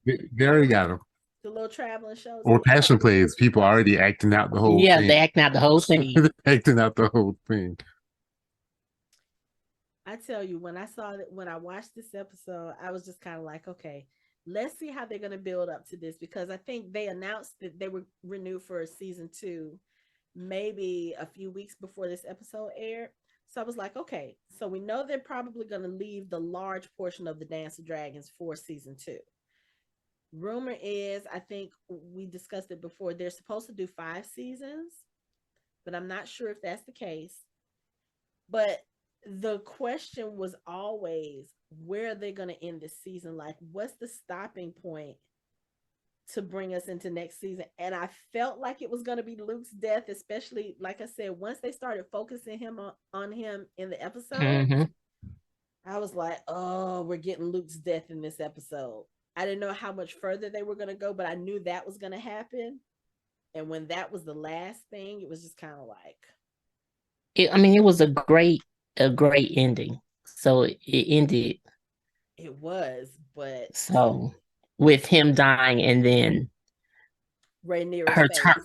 Mm-hmm. they already got them. The little traveling shows. Or passion plays. People already acting out the whole Yeah, thing. they acting out the whole thing. Acting out the whole thing. I tell you, when I watched this episode, I was just kind of like, okay, let's see how they're going to build up to this, because I think they announced that they were renewed for season 2 maybe a few weeks before this episode aired. So I was like, okay, so we know they're probably going to leave the large portion of the Dance of Dragons for season 2. Rumor is, I think we discussed it before, they're supposed to do 5 seasons, but I'm not sure if that's the case. But the question was always, where are they going to end this season? Like, what's the stopping point to bring us into next season? And I felt like it was going to be Luke's death, especially, like I said, once they started focusing on him in the episode. Mm-hmm. I was like, oh, we're getting Luke's death in this episode. I didn't know how much further they were going to go, but I knew that was going to happen. And when that was the last thing, it was just kind of like, it was a great ending. So it ended. it was, but So with him dying and then Rhaenyra's her face. turn.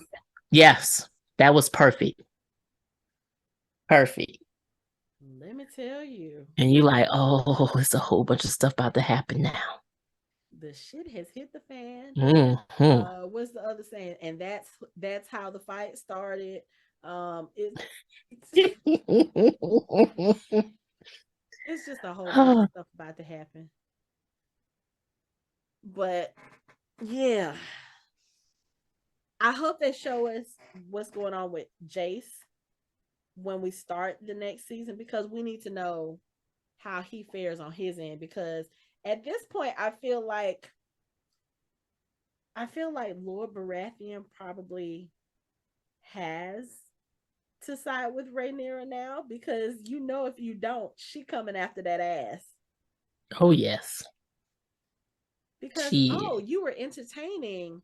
Yes, that was perfect. Perfect. Let me tell you, And you like, oh, it's a whole bunch of stuff about to happen now. the shit has hit the fan. Mm-hmm. What's the other saying? And that's how the fight started. It's it's just a whole bunch of stuff about to happen. But yeah, I hope they show us what's going on with Jace when we start the next season, because we need to know how he fares on his end. Because at this point, I feel like Lord Baratheon probably has to side with Rhaenyra now, because if you don't, she coming after that ass. Oh yes. Because you were entertaining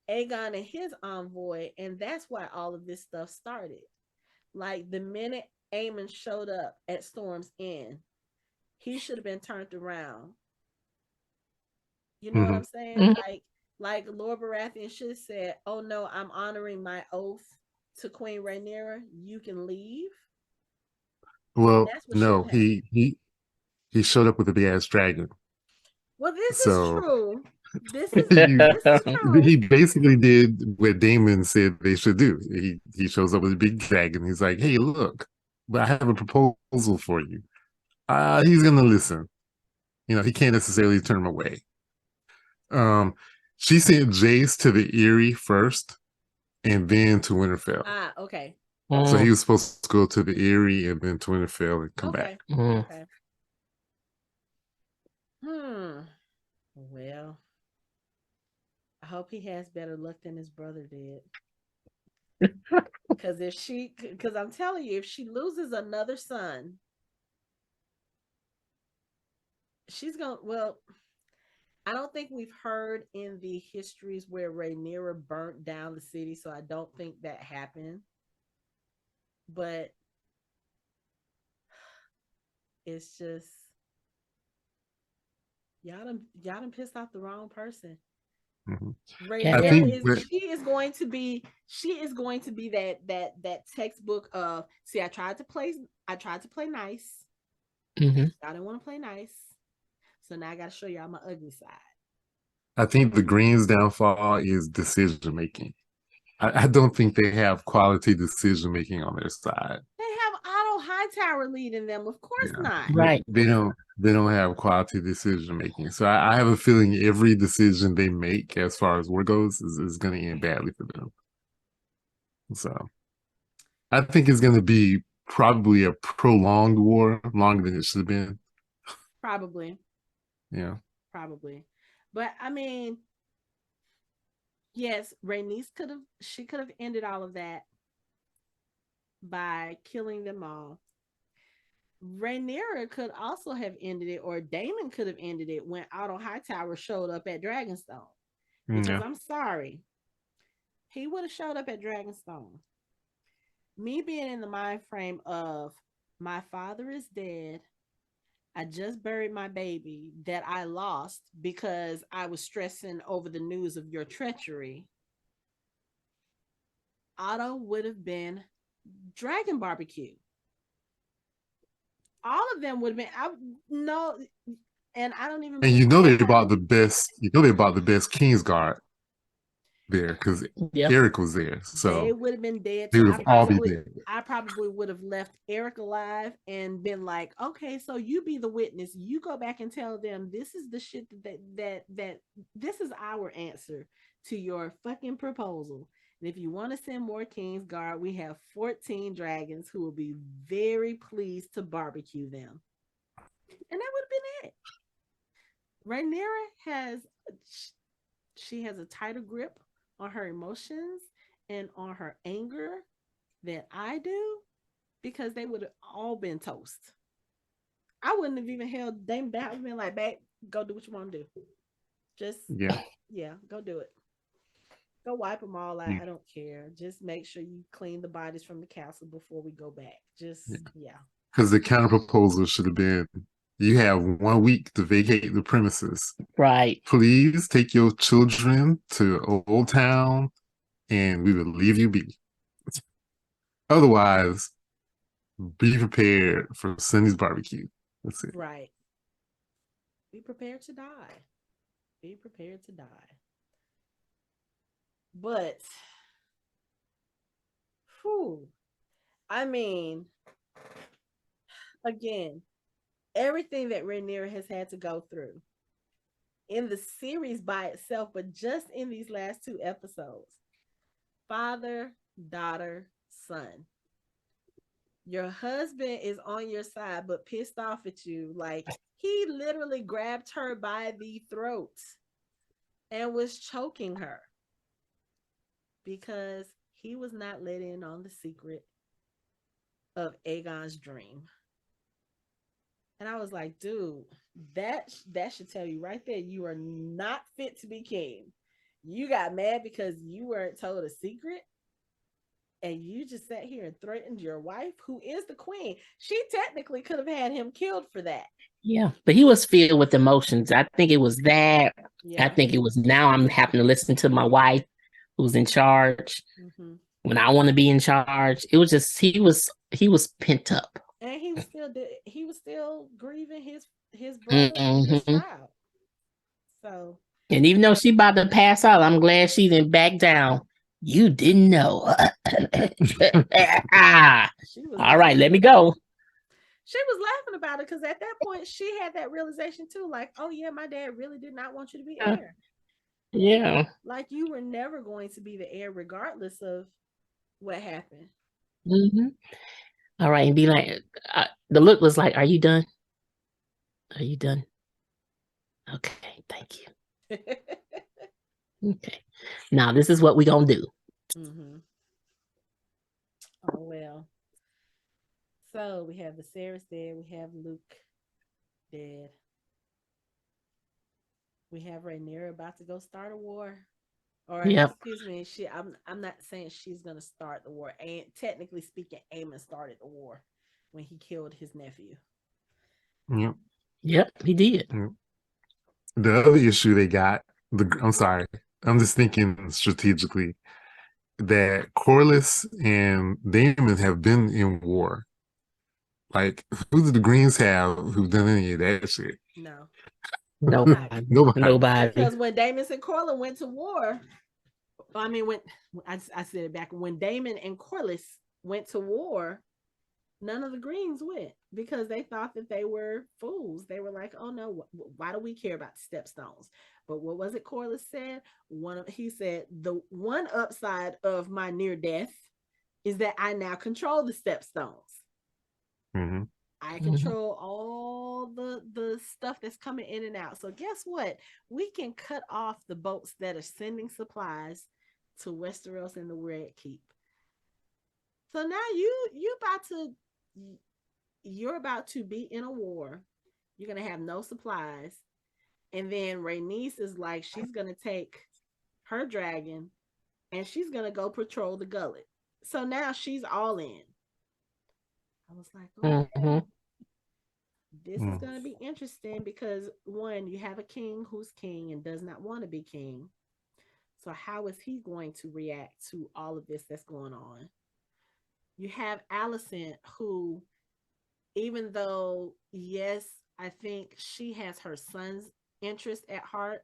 Aegon and his envoy, and that's why all of this stuff started. Like, the minute Aemon showed up at Storm's End, he should have been turned around. You know what I'm saying? Mm-hmm. Like Lord Baratheon should have said, "Oh no, I'm honoring my oath to Queen Rhaenyra. You can leave." Well, That's what no, should happen. he showed up with a big ass dragon. Well, this is So true. This is You- true. he basically did what Damon said they should do. He shows up with a big dragon. He's like, "Hey, look, but I have a proposal for you." He's gonna listen. He can't necessarily turn him away. Um, she sent Jace to the Eyrie first, and then to Winterfell. Okay. So he Mm, was supposed to go to the Eyrie and then to Winterfell and come back. mm. Okay. Well, I hope he has better luck than his brother did. Because I'm telling you, if she loses another son, she's gonna. Well, I don't think we've heard in the histories where Rhaenyra burnt down the city, so I don't think that happened. But it's just y'all done pissed off the wrong person. Mhm. Yeah, I Rhaenyra think definitely. that, she is going to be that textbook of, see, I tried to play nice. Hmm. I didn't want to play nice. So now I gotta show y'all my ugly side. I think the Greens' downfall is decision making. I don't think they have quality decision making on their side. They have Otto Hightower leading them. Of course Yeah, not. Right. they don't have quality decision making. So I have a feeling every decision they make as far as war goes is going to end badly for them. So I think it's going to be probably a prolonged war, longer than it should have been. Probably. Yeah. Probably. But I mean, yes, Rhaenys could have ended all of that by killing them all. Rhaenyra could also have ended it, or Daemon could have ended it when Otto Hightower showed up at Dragonstone. Because Yeah. I'm sorry, he would have showed up at Dragonstone. Me being in the mind frame of, my father is dead. I just buried my baby that I lost because I was stressing over the news of your treachery. Otto would have been Dragon Barbecue. All of them would have been. I no, and I don't even And believe they Aegon. bought the best. They bought the best Kingsguard there because Yep. Eric was there. They So would have been dead they too. would have all be dead. I probably would have left Eric alive and been like, okay, so you be the witness. You go back and tell them this is the shit that this is our answer to your fucking proposal. And if you want to send more Kingsguard, we have 14 dragons who will be very pleased to barbecue them. And that would have been it. Rhaenyra she has a tighter grip on her emotions and on her anger than I do, because they would have all been toast. I wouldn't have even held them back and been like, babe, go do what you want to do. Just, Yeah. yeah, go do it. Go wipe them all out. Yeah. I don't care. Just make sure you clean the bodies from the castle before we go back. Just, yeah. Because the counter proposal should have been, you have 1 week to vacate the premises. Right. Please take your children to Old Town and we will leave you be. Otherwise, be prepared for Sunday's barbecue. That's it. Right. Be prepared to die. Be prepared to die. But, whew, I mean, again, everything that Rhaenyra has had to go through in the series by itself, but just in these last 2 episodes, father, daughter, son. Your husband is on your side, but pissed off at you. Like, he literally grabbed her by the throat and was choking her because he was not let in on the secret of Aegon's dream. And I was like, dude, that should tell you right there, you are not fit to be king. You got mad because you weren't told a secret, and you just sat here and threatened your wife, who is the queen. She technically could have had him killed for that. Yeah. But he was filled with emotions. I think it was that. Yeah. I think it was, now I'm having to listen to my wife who's in charge Mm-hmm. when I want to be in charge. It was just, he was pent up. And he was still grieving his brother and his child. So And even though she about to pass out, I'm glad she didn't back down. You didn't know. All She was right, let laughing me about go. it. She was laughing about it because at that point she had that realization too, like, oh yeah, my dad really did not want you to be heir. Yeah. Like you were never going to be the heir regardless of what happened. Mm-hmm. All right, and be like, the look was like, "Are you done? Are you done? Okay, thank you. Okay, now this is what we gonna do." Mm-hmm. Oh well. So we have Viserys dead. We have Luke dead. We have Rhaenyra about to go start a war. Or Yep. excuse me, I'm not saying she's gonna start the war. And technically speaking, Aemon started the war when he killed his nephew. Yep. Yep, he did. Yep. The other issue they got, I'm sorry, I'm just thinking strategically that Corlys and Daemon have been in war. Like, who did the Greens have who've done any of that shit? No. Nobody. Nobody. Nobody. Because when Daemon and Corlys went to war, I mean, when I said it back, when Daemon and Corlys went to war, none of the Greens went because they thought that they were fools. They were like, "Oh no, why do we care about the stepstones?" But what was it? Corlys said he said the one upside of my near death is that I now control the stepstones. Mm-hmm. I control all the stuff that's coming in and out. So guess what? We can cut off the boats that are sending supplies to Westeros and the Red Keep. So now you're about to be in a war. You're gonna have no supplies, and then Rhaenys is like she's gonna take her dragon and she's gonna go patrol the gullet. So now she's all in. I was like, Mm-hmm. okay, this is going to be interesting because one, you have a king who's king and does not want to be king. So how is he going to react to all of this that's going on? You have Alicent who, even though yes, I think she has her son's interest at heart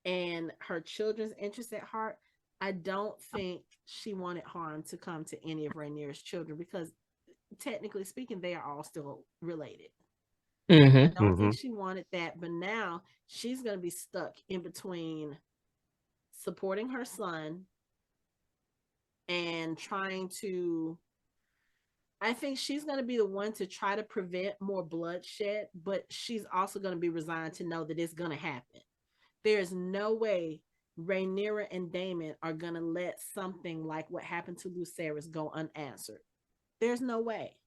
and her children's interest at heart, I don't think she wanted harm to come to any of Rhaenyra's children because technically speaking, they are all still related. I Mm-hmm. don't think she wanted that, but now she's going to be stuck in between supporting her son and trying to. I think she's going to be the one to try to prevent more bloodshed, but she's also going to be resigned to know that it's going to happen. There's no way Rhaenyra and Daemon are going to let something like what happened to Lucerys go unanswered. There's no way.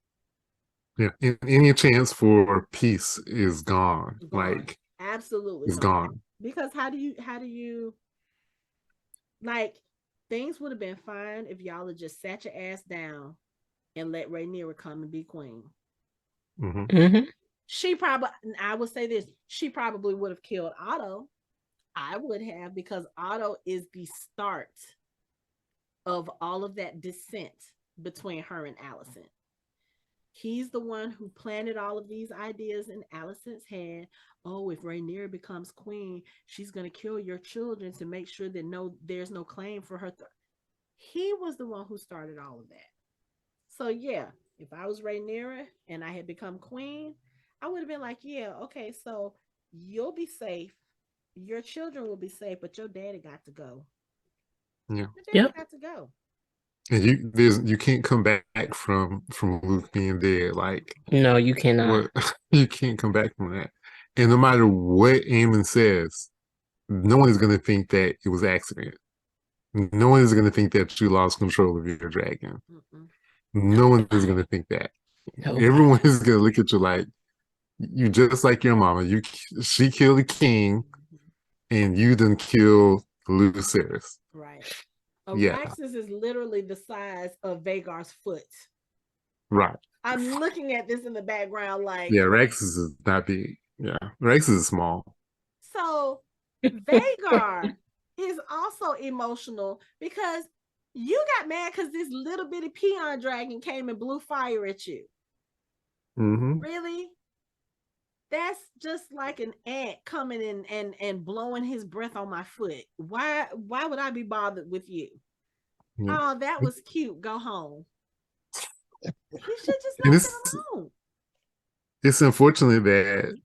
Yeah, any chance for peace is gone. Gone. Like, Absolutely it's gone. gone. Because how do you like things would have been fine if y'all had just sat your ass down and let Rhaenyra come and be queen. Mm-hmm. Mm-hmm. She probably, I would say this, she probably would have killed Otto. I would have because Otto is the start of all of that dissent between her and Alicent. He's the one who planted all of these ideas in Alicent's head. Oh, if Rhaenyra becomes queen, she's going to kill your children to make sure that there's no claim for her. He was the one who started all of that. So yeah, if I was Rhaenyra and I had become queen, I would have been like, yeah, okay, so you'll be safe, your children will be safe, but your daddy got to go. Yeah. Your daddy Yep. got to go. And you can't come back from Luke being dead. Like, No, you cannot. what? You can't come back from that. And no matter what Aemon says, no one is going to think that it was accident. No one is going to think that you lost control of your dragon. Mm-mm. No one is going to think that. Nobody. Everyone is going to look at you like you just like your mama. She killed the king, and you done killed Lucerys. Right. Yeah, Araxes is literally the size of Vagar's foot. right. I'm looking at this in the background like, Yeah, Rex is not big. Yeah, Rex is small. so Vagar is also emotional because you got mad because this little bitty peon dragon came and blew fire at you. Mm-hmm. Really? That's just like an ant coming in and blowing his breath on my foot. Why would I be bothered with you? Yeah. Oh, that was cute. Go home. He should just And left it alone. it's unfortunate that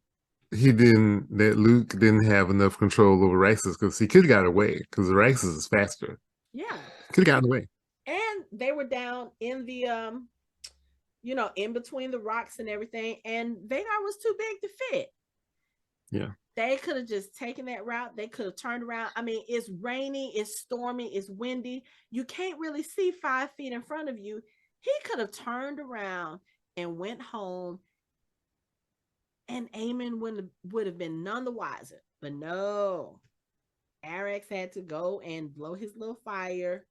Luke didn't have enough control over Rixus, because he could have got away, because Rixus is faster. Yeah. Could have gotten away. And they were down in the in between the rocks and everything, and Vagar was too big to fit. Yeah. They could have just taken that route. They could have turned around. I mean, it's rainy, it's stormy, it's windy. You can't really see 5 feet in front of you. He could have turned around and went home, and Aemon would have been none the wiser. But no, Arax had to go and blow his little fire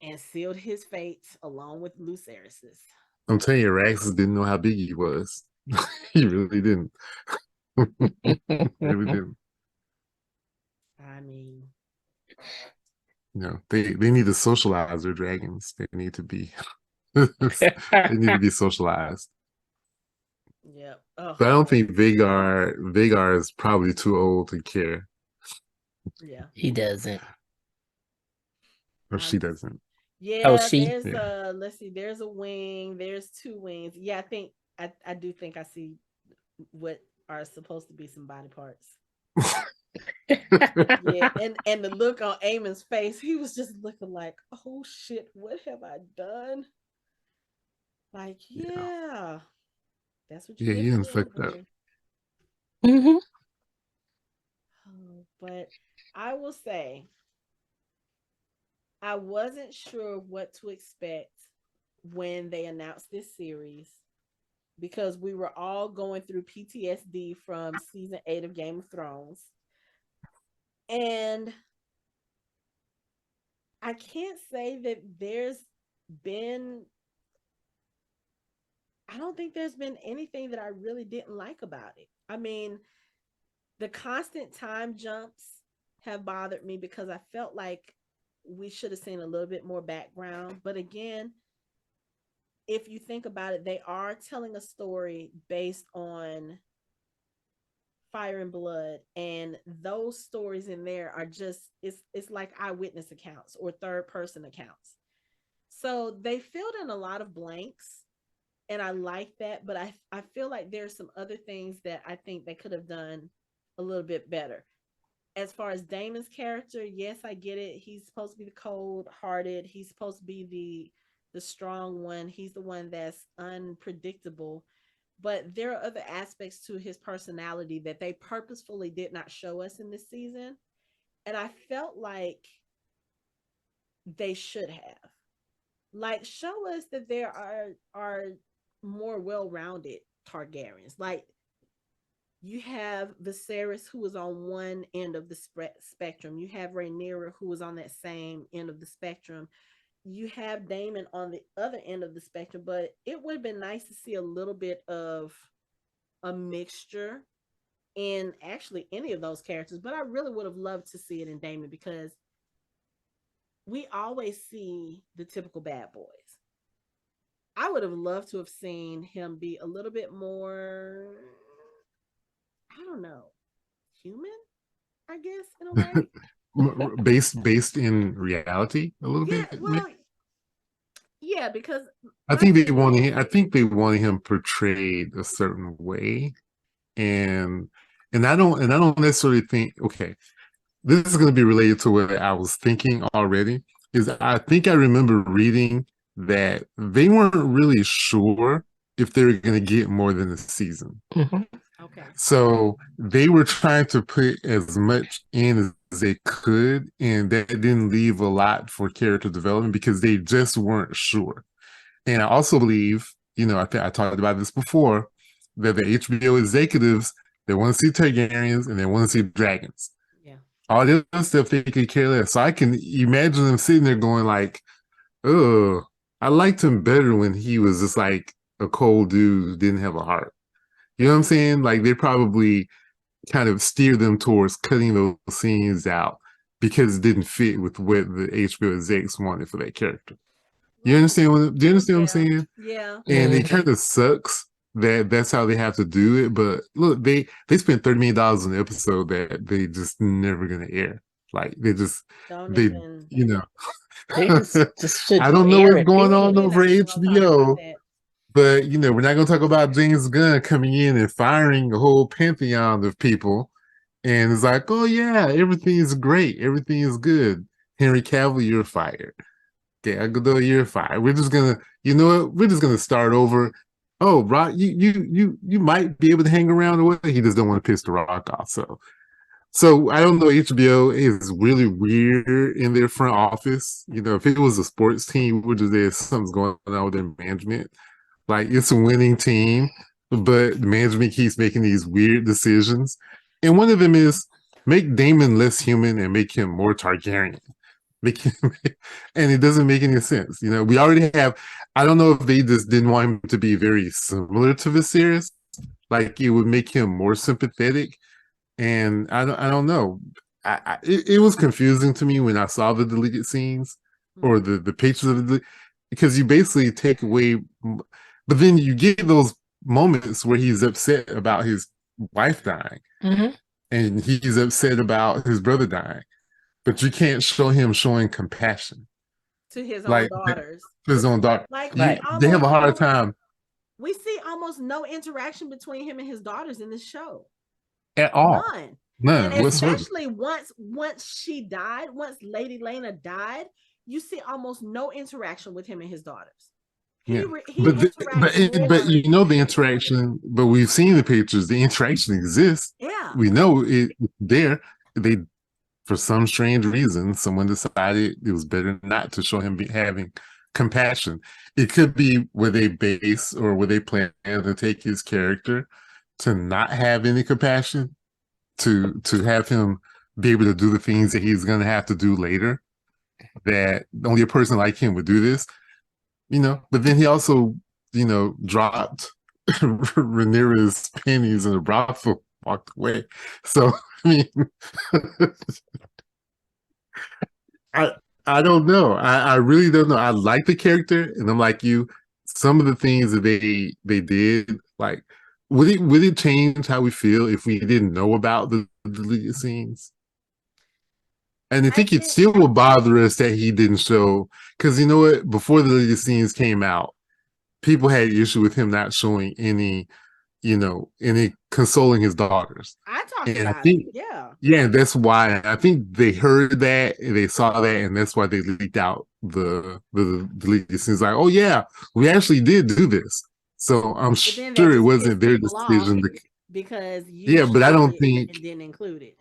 and sealed his fate along with Lucerys's. I'm telling you, Rixus didn't know how big he was. He really didn't. Really didn't. I mean, they need to socialize their dragons. They need to be they need to be socialized. yep. But I don't think Vagar is probably too old to care. Yeah. He doesn't. Or she doesn't. Yeah, Oh, she? there's Yeah. let's see, there's a wing, there's 2 wings. Yeah, I do think I see what are supposed to be some body parts. Yeah, and the look on Aemon's face, he was just looking like, oh shit, what have I done? Like, yeah, that's what you Yeah, get he for didn't being fuck up. here. Mm-hmm. Oh, but I will say, I wasn't sure what to expect when they announced this series, because we were all going through PTSD from season 8 of Game of Thrones. And I can't say that I don't think there's been anything that I really didn't like about it. I mean, the constant time jumps have bothered me because I felt like we should have seen a little bit more background. But again, if you think about it, they are telling a story based on Fire and Blood, and those stories in there are just it's like eyewitness accounts or third person accounts. So they filled in a lot of blanks, and I like that, but I feel like there's some other things that I think they could have done a little bit better. As far as Damon's character, yes, I get it. He's supposed to be the cold hearted. He's supposed to be the strong one. He's the one that's unpredictable. But there are other aspects to his personality that they purposefully did not show us in this season. And I felt like they should have. Like, show us that there are more well-rounded Targaryens. Like, you have Viserys, who is on one end of the spectrum. You have Rhaenyra, who is on that same end of the spectrum. You have Daemon on the other end of the spectrum, but it would have been nice to see a little bit of a mixture in actually any of those characters. But I really would have loved to see it in Daemon, because we always see the typical bad boys. I would have loved to have seen him be a little bit more, I don't know, human, I guess, in a way. based in reality a little Yeah, bit. well, yeah, because I think they wanted him portrayed a certain way, and I don't necessarily think, okay, this is going to be related to what I was thinking already. Is I think I remember reading that they weren't really sure if they were going to get more than a season. Mm-hmm. Okay. So they were trying to put as much in as they could, and that didn't leave a lot for character development because they just weren't sure. And I also believe, I talked about this before, that the HBO executives, they want to see Targaryens and they want to see dragons. Yeah. All the other stuff they could care less. So I can imagine them sitting there going like, oh, I liked him better when he was just like a cold dude who didn't have a heart. You know what I'm saying? Like, they probably kind of steer them towards cutting those scenes out because it didn't fit with what the HBO execs wanted for that character. Do you understand what I'm saying? Yeah. And it kind of sucks that's how they have to do it. But look, they spent $30 million on the episode that they just never gonna air. Like Don't they even. you know They just should I don't know air what's it, going period. on We're over not even gonna talk about HBO, that. but we're not gonna talk about James Gunn coming in and firing a whole pantheon of people. And it's like, oh yeah, everything is great, everything is good. Henry Cavill, you're fired. Gal Gadot, you're fired. We're just gonna, you know what? We're just gonna start over. Oh, Rock, you might be able to hang around or what? He just don't want to piss the Rock off. So I don't know. HBO is really weird in their front office. If it was a sports team, would just say something's going on with their management. Like it's a winning team, but the management keeps making these weird decisions. And one of them is make Daemon less human and make him more Targaryen. Make him, and it doesn't make any sense. We already have. I don't know if they just didn't want him to be very similar to Viserys. Like it would make him more sympathetic. And I don't know. It was confusing to me when I saw the deleted scenes or the pictures of the, because you basically take away, but then you get those moments where he's upset about his wife dying, and he's upset about his brother dying, but you can't show him showing compassion to his own like daughters. to his own daughter. Like They have a hard time. We see almost no interaction between him and his daughters in this show. At all. None. And especially once she died, once Lady Lena died, you see almost no interaction with him and his daughters. But the interaction, but we've seen the pictures, the interaction exists. Yeah. We know it there. For some strange reason, someone decided it was better not to show him having compassion. It could be where they base or where they plan to take his character to not have any compassion, to have him be able to do the things that he's going to have to do later, that only a person like him would do this, but then he also, dropped Rhaenyra's pennies in a brothel, walked away. So, I mean, I don't know. I really don't know. I like the character, and I'm like you. Some of the things that they did, like, would it change how we feel if we didn't know about the deleted scenes? And I think it still will bother us that he didn't show, because you know what? Before the deleted scenes came out, people had issue with him not showing any consoling his daughters. I talked about it. Yeah. Yeah, that's why I think they heard that and they saw that, and that's why they leaked out the deleted scenes. Like, oh yeah, we actually did do this. So I'm sure it wasn't their decision because but I don't think it didn't include it.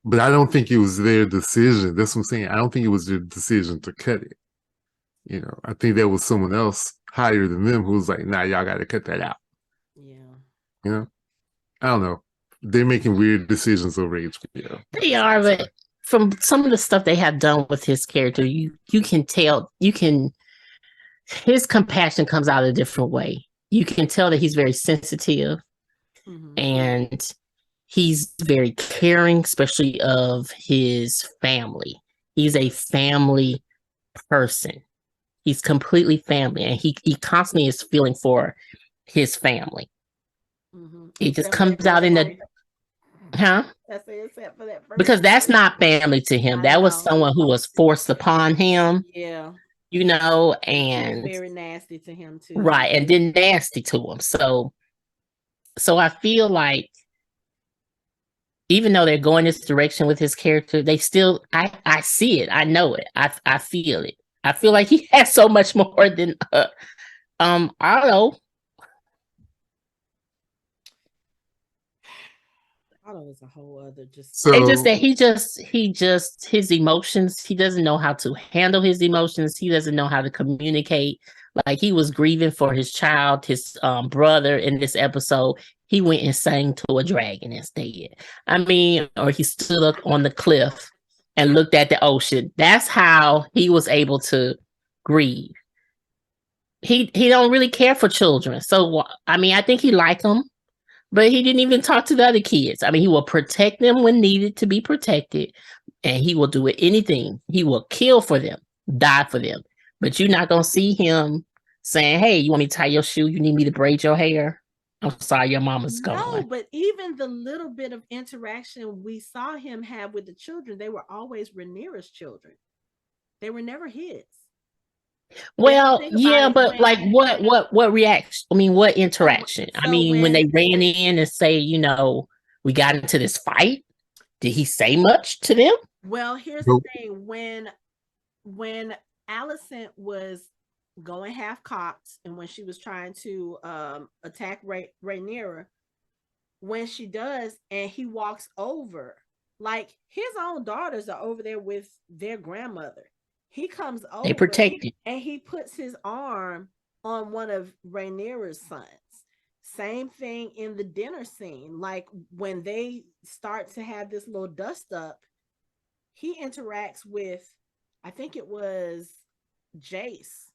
But I don't think it was their decision. That's what I'm saying. I don't think it was their decision to cut it. I think there was someone else higher than them who was like, nah, y'all got to cut that out. Yeah. I don't know. They're making weird decisions over HBO. They are, but from some of the stuff they have done with his character, you can tell, his compassion comes out a different way. You can tell that he's very sensitive and he's very caring, especially of his family. He's a family person. He's completely family, and he constantly is feeling for his family. It just comes out in the because that's not family to him. That was someone who was forced upon him. Yeah. And very nasty to him too. Right, and then nasty to him. So I feel like even though they're going this direction with his character, they still I see it. I know it. I feel it. I feel like he has so much more than I don't know. Otto is a whole other just. So, it's just that he just his emotions. He doesn't know how to handle his emotions. He doesn't know how to communicate. Like he was grieving for his child, his brother in this episode. He went and sang to a dragon instead. I mean, or he stood up on the cliff and looked at the ocean. That's how he was able to grieve. He don't really care for children. So I mean, I think he liked them. But he didn't even talk to the other kids. I mean, he will protect them when needed to be protected. And he will do anything. He will kill for them, die for them. But you're not going to see him saying, "Hey, you want me to tie your shoe? You need me to braid your hair? I'm sorry, your mama's No, gone." but even the little bit of interaction we saw him have with the children, they were always Rhaenyra's children. They were never his. If you Well, think about yeah, it, but like what reaction? I mean, what interaction? I so mean, when they ran in and say, we got into this fight, did he say much to them? well, here's the Nope. thing: when Alicent was going half cocked, and when she was trying to attack Rhaenyra, when she does, and he walks over, like his own daughters are over there with their grandmother. He comes They over protect you. and he puts his arm on one of Rhaenyra's sons. Same thing in the dinner scene. Like when they start to have this little dust up, he interacts with, I think it was Jace.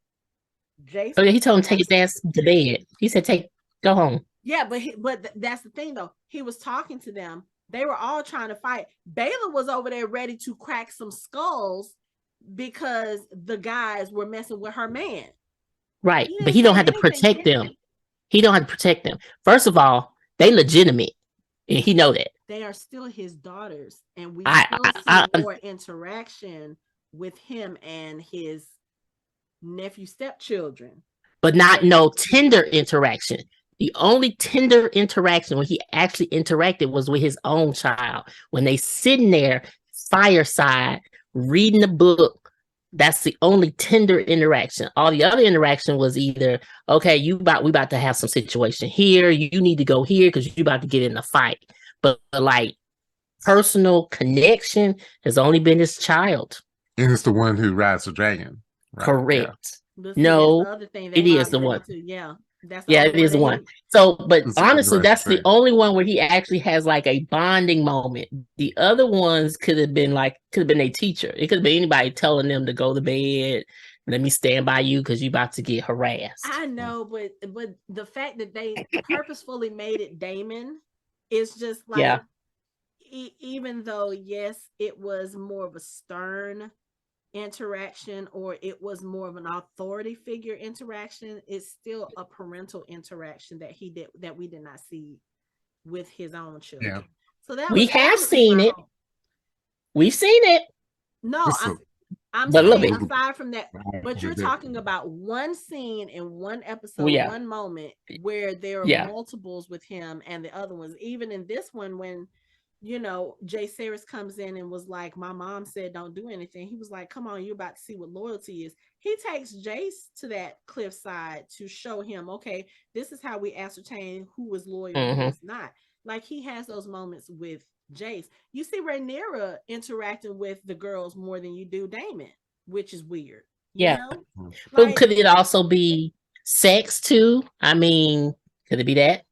Jace Oh yeah, was he told him take his ass to bed. He said, go home. Yeah, but that's the thing though. He was talking to them. They were all trying to fight. Baylor was over there ready to crack some skulls because the guys were messing with her man. Right. He But didn't he don't say have to anything protect them. different. He don't have to protect them. First of all, they legitimate. And he know that. They are still his daughters, and we I, still I, see I more interaction with him and his nephew stepchildren. but not no tender interaction. The only tender interaction when he actually interacted was with his own child. When they sitting there fireside reading the book, that's the only tender interaction. All the other interaction was either, okay, we about to have some situation here. You need to go here because you about to get in a fight. But like personal connection has only been his child. And it's the one who rides the dragon. Right? Correct. But see, that's the No, other thing that it is bothered the me one. too. Yeah, that's the Yeah, only it one is that the one. he. So, but It's honestly, right, that's the right. only one where he actually has like a bonding moment. The other ones could have been a teacher. It could have been anybody telling them to go to bed. Let me stand by you because you about to get harassed. I know, but the fact that they purposefully made it Daemon is just like, Yeah, even though yes, it was more of a stern interaction, or it was more of an authority figure interaction, it's still a parental interaction that we did not see with his own children. Yeah. So that we was have my seen it. whole. We've seen it, No, It's a, I'm but a little saying bit. aside from that, but you're talking about one scene in one Well, episode, yeah, one moment where there are yeah. multiples with him and the other ones. Even in this one, when Jaecerys comes in and was like, "My mom said don't do anything." He was like, "Come on, you're about to see what loyalty is." He takes Jace to that cliffside to show him, okay, this is how we ascertain who is loyal, who Mm-hmm. is not. Like he has those moments with Jace. You see Rhaenyra interacting with the girls more than you do Daemon, which is weird. You Yeah. know, But like could it also be sex too? I mean, could it be that?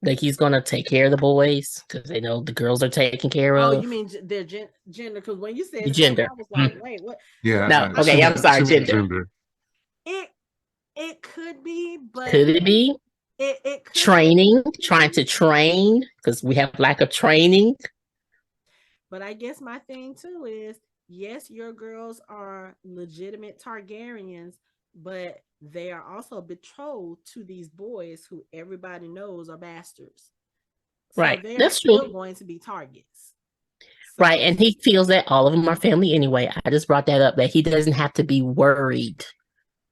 Like he's gonna take care of the boys because they know the girls are taken care oh, of. you mean their gender? Because when you The said sex, gender. I was like, wait, what? yeah. Well, No, I okay, mean, I'm sorry, She meant gender. gender. it it could be, but Could it be it could be. training, trying to train because we have lack of training? But I guess my thing too is, yes, your girls are legitimate Targaryens, but they are also betrothed to these boys who everybody knows are bastards. So Right, they are that's true. still going to be targets. Right, So and he feels that all of them are family anyway. I just brought that up that he doesn't have to be worried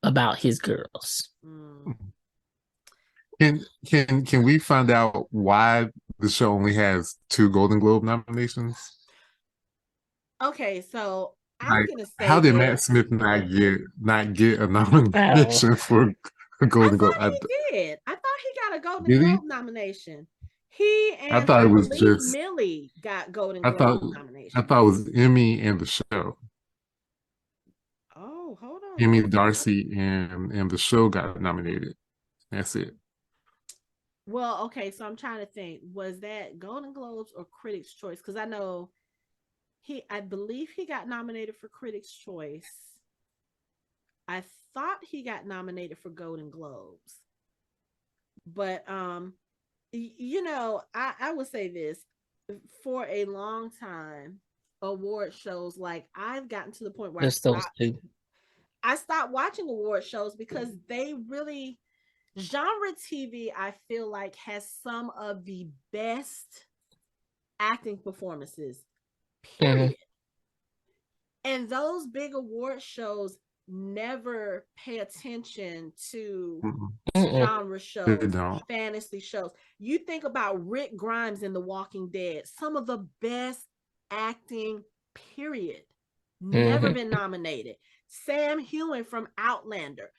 about his girls. mm. Can we find out why the show only has 2 Golden Globe nominations? Okay, so I'm Like, gonna say how did Matt this. Smith not get a Oh, nomination for a I Golden Globe? thought he did. I thought he got a Golden Did he? Globe nomination. He I and thought I it was believe just. Millie got Golden I Globe thought I nominations. thought it was Emmy and the show. Oh, hold on. Emmy Darcy and the show got nominated. That's it. Well, okay, so I'm trying to think. Was that Golden Globes or Critics' Choice? Because I know I believe he got nominated for Critics' Choice. I thought he got nominated for Golden Globes. But I would say this, for a long time, award shows, like I've gotten to the point where just those two. I stopped watching award shows because they really genre TV, I feel like, has some of the best acting performances, period. And those big award shows never pay attention to genre shows, fantasy shows. You think about Rick Grimes in The Walking Dead, some of the best acting, period. Never been nominated. Sam Heughan from Outlander.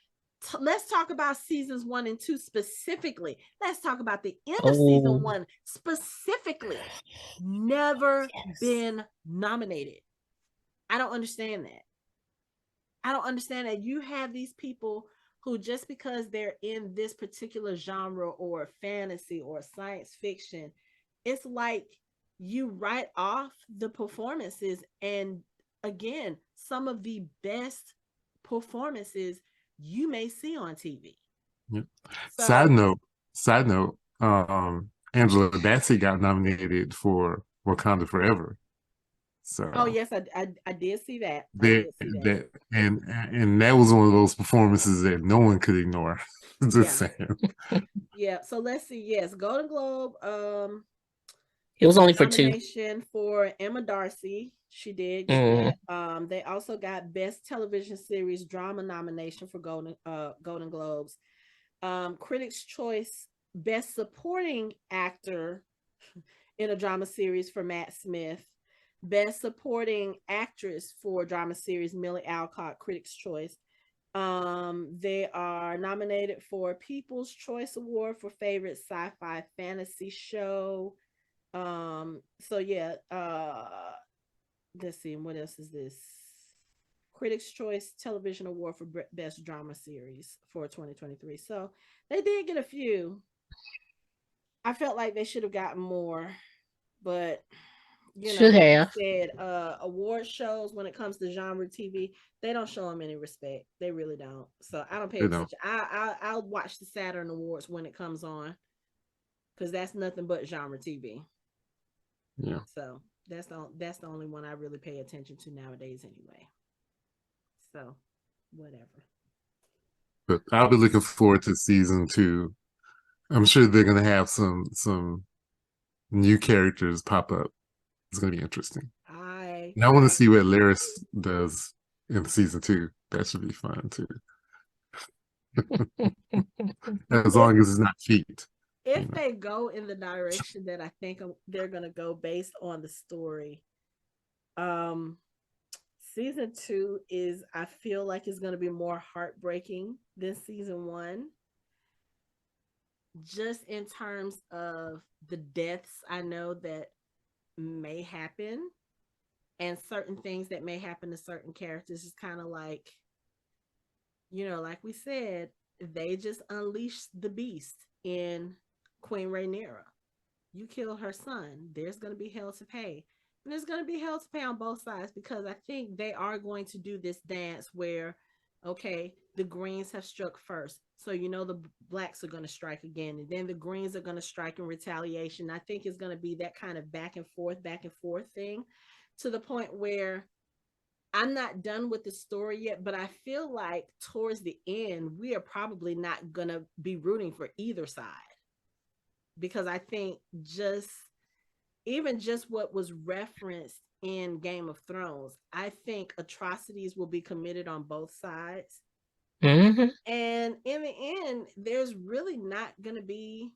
Let's talk about seasons 1 and 2 specifically. Let's talk about the end of season 1 specifically. Never been nominated. I don't understand that. I don't understand that. You have these people who, just because they're in this particular genre or fantasy or science fiction, it's like you write off the performances. And again, some of the best performances you may see on TV. Yep. So, side note, Angela Bassett got nominated for Wakanda Forever. So, oh yes, I did see that. And that was one of those performances that no one could ignore. Just saying. Yeah. So let's see. Yes, Golden Globe. It was only for 2. Nomination for Emma Darcy. She did get that. They also got Best Television Series Drama nomination for Golden Globes. Critics' Choice Best Supporting Actor in a Drama Series for Matt Smith. Best Supporting Actress for Drama Series, Millie Alcott, Critics' Choice. They are nominated for People's Choice Award for Favorite Sci-Fi Fantasy Show. So yeah, let's see, what else is this? Critics' Choice Television Award for Best Drama Series for 2023. So they did get a few. I felt like they should have gotten more, but you know, like I said, award shows, when it comes to genre TV, they don't show them any respect. They really don't. So I don't pay attention. I'll watch the Saturn Awards when it comes on, because that's nothing but genre TV. Yeah. So that's the only one I really pay attention to nowadays, anyway. So whatever. But I'll be looking forward to season 2. I'm sure they're gonna have some new characters pop up. It's gonna be interesting. I want to see what Larys does in season 2. That should be fun too. As long as it's not feet. If they go in the direction that I think they're gonna go based on the story, season 2 is, I feel like, it's gonna be more heartbreaking than season 1. Just in terms of the deaths I know that may happen, and certain things that may happen to certain characters. Is kind of like, like we said, they just unleashed the beast in Queen Rhaenyra. You kill her son, there's going to be hell to pay. And there's going to be hell to pay on both sides, because I think they are going to do this dance where, okay, the Greens have struck first. So, the Blacks are going to strike again. And then the Greens are going to strike in retaliation. I think it's going to be that kind of back and forth thing, to the point where I'm not done with the story yet, but I feel like towards the end, we are probably not going to be rooting for either side. Because I think even just what was referenced in Game of Thrones, I think atrocities will be committed on both sides. And in the end, there's really not going to be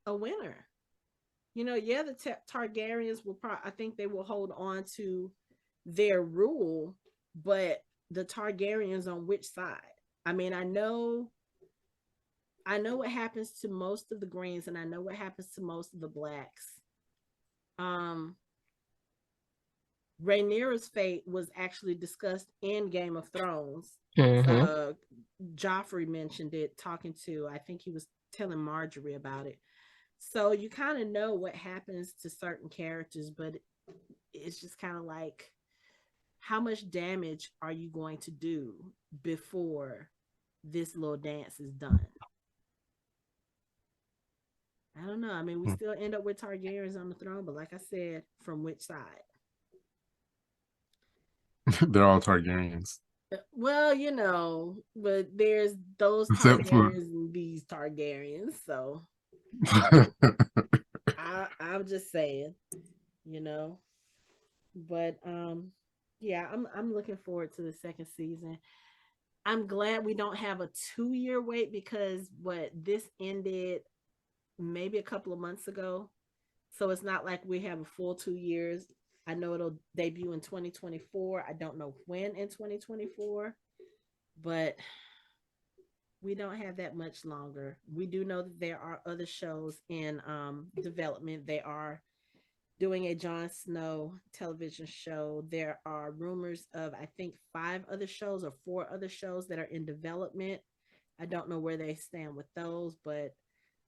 a winner. The Targaryens will I think they will hold on to their rule, but the Targaryens on which side? I mean, I know what happens to most of the Greens, and I know what happens to most of the Blacks. Rhaenyra's fate was actually discussed in Game of Thrones. Joffrey mentioned it, I think he was telling Marjorie about it. So you kind of know what happens to certain characters, but it's just kind of like, how much damage are you going to do before this little dance is done? I don't know. I mean, we still end up with Targaryens on the throne, but like I said, from which side? They're all Targaryens. Well, but there's those Except for Targaryens and these Targaryens. So I'm just saying, you know. But yeah, I'm looking forward to the second season. I'm glad we don't have a 2-year wait because what this ended maybe a couple of months ago. So it's not like we have a full 2 years. I know it'll debut in 2024. I don't know when in 2024, but we don't have that much longer. We do know that there are other shows in development. They are doing a Jon Snow television show. There are rumors of, I think, 5 other shows or 4 other shows that are in development. I don't know where they stand with those, but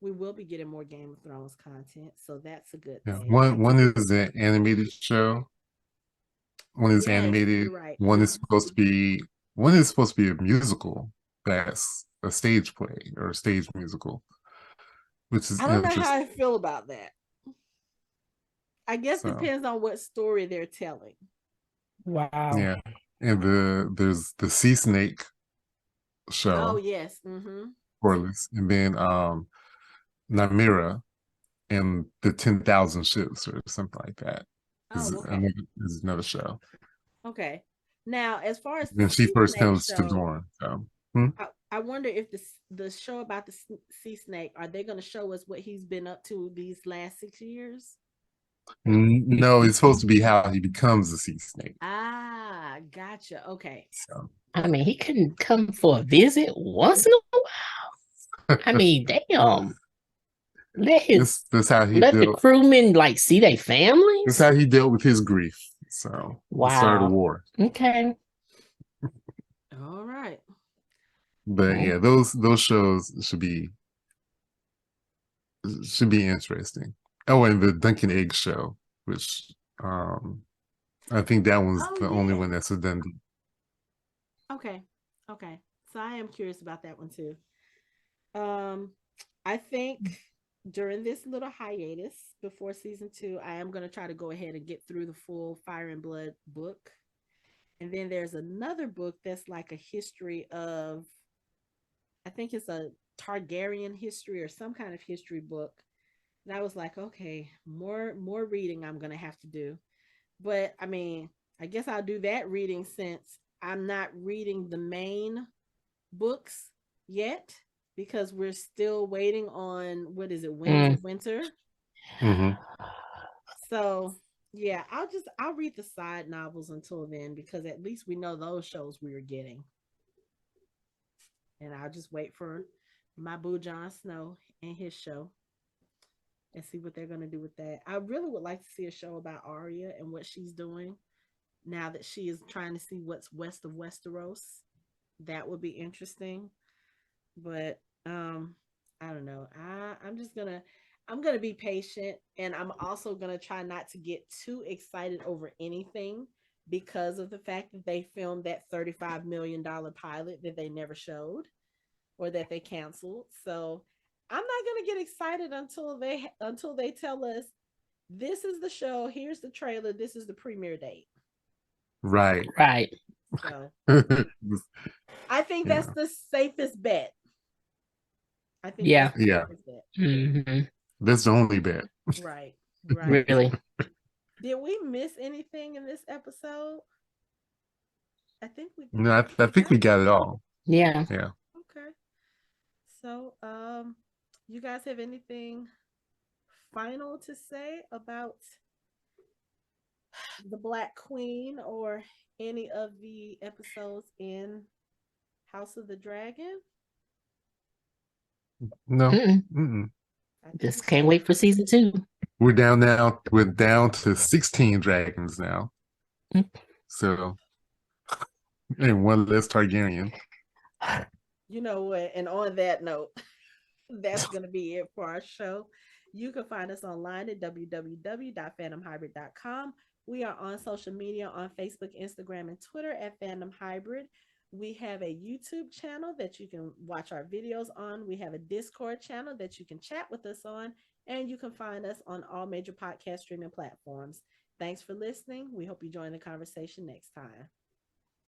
we will be getting more Game of Thrones content. So that's a good yeah, thing. one is an animated show. One is Yes, animated. you're right. One is supposed to be a musical. That's a stage play or a stage musical, which is I don't know how interesting. I feel about that. I guess So depends on what story they're telling. Wow. yeah, and there's the Sea Snake Oh show, yes. Mm-hmm. Corliss, and then Namira and the 10,000 ships or something like that Oh, okay. is another show. Okay. Now, as far as the When she Sea first Snake comes to show, Dorne. So, hmm? I wonder if the show about the Sea Snake, are they going to show us what he's been up to these last 6 years? No, it's supposed to be how he becomes a sea snake. Ah, gotcha. Okay. So, I mean, he couldn't come for a visit once in a while. I mean, damn. Let his that's how he let the dealt. crewmen like see their That's families. how he dealt with his grief. So he started a Wow. war. Okay. All right. But Mm. yeah, those shows should be interesting. Oh, and the Dunkin' Egg show, which I think that one's Oh, the only yes. one that's a done. Okay. Okay. So I am curious about that one too. Um, I think during this little hiatus before season 2, I am going to try to go ahead and get through the full Fire and Blood book. And then there's another book that's like a history of, I think it's a Targaryen history or some kind of history book. And I was like, okay, more reading I'm going to have to do. But I mean, I guess I'll do that reading since I'm not reading the main books yet because we're still waiting on, what is it, Winds Mm. of Winter. Mm-hmm. So yeah, I'll read the side novels until then because at least we know those shows we are getting. And I'll just wait for my boo Jon Snow and his show and see what they're gonna do with that. I really would like to see a show about Arya and what she's doing now that she is trying to see what's west of Westeros. That would be interesting. But I don't know. I'm gonna be patient, and I'm also gonna try not to get too excited over anything because of the fact that they filmed that $35 million pilot that they never showed or that they canceled. So I'm not gonna get excited until they tell us this is the show, here's the trailer, this is the premiere date. Right. Right. So Yeah. I think that's the safest bet. I think that's Yeah. the Yeah. safest bet. Hmm. That's the only bet. Right, right. Really. Did we miss anything in this episode? I think we No, I we think got we got it all. Yeah. Yeah. okay. So, you guys have anything final to say about the Black Queen or any of the episodes in House of the Dragon? No. Mm-mm. Mm-mm. I think we Just can't covered. wait for season 2. We're down now. We're down to 16 dragons now. Mm. So, and one less Targaryen. You know what? And on that note, that's going to be it for our show. You can find us online at www.fandomhybrid.com. We are on social media on Facebook, Instagram, and Twitter at Fandom Hybrid. We have a YouTube channel that you can watch our videos on. We have a Discord channel that you can chat with us on. And you can find us on all major podcast streaming platforms. Thanks for listening. We hope you join the conversation next time.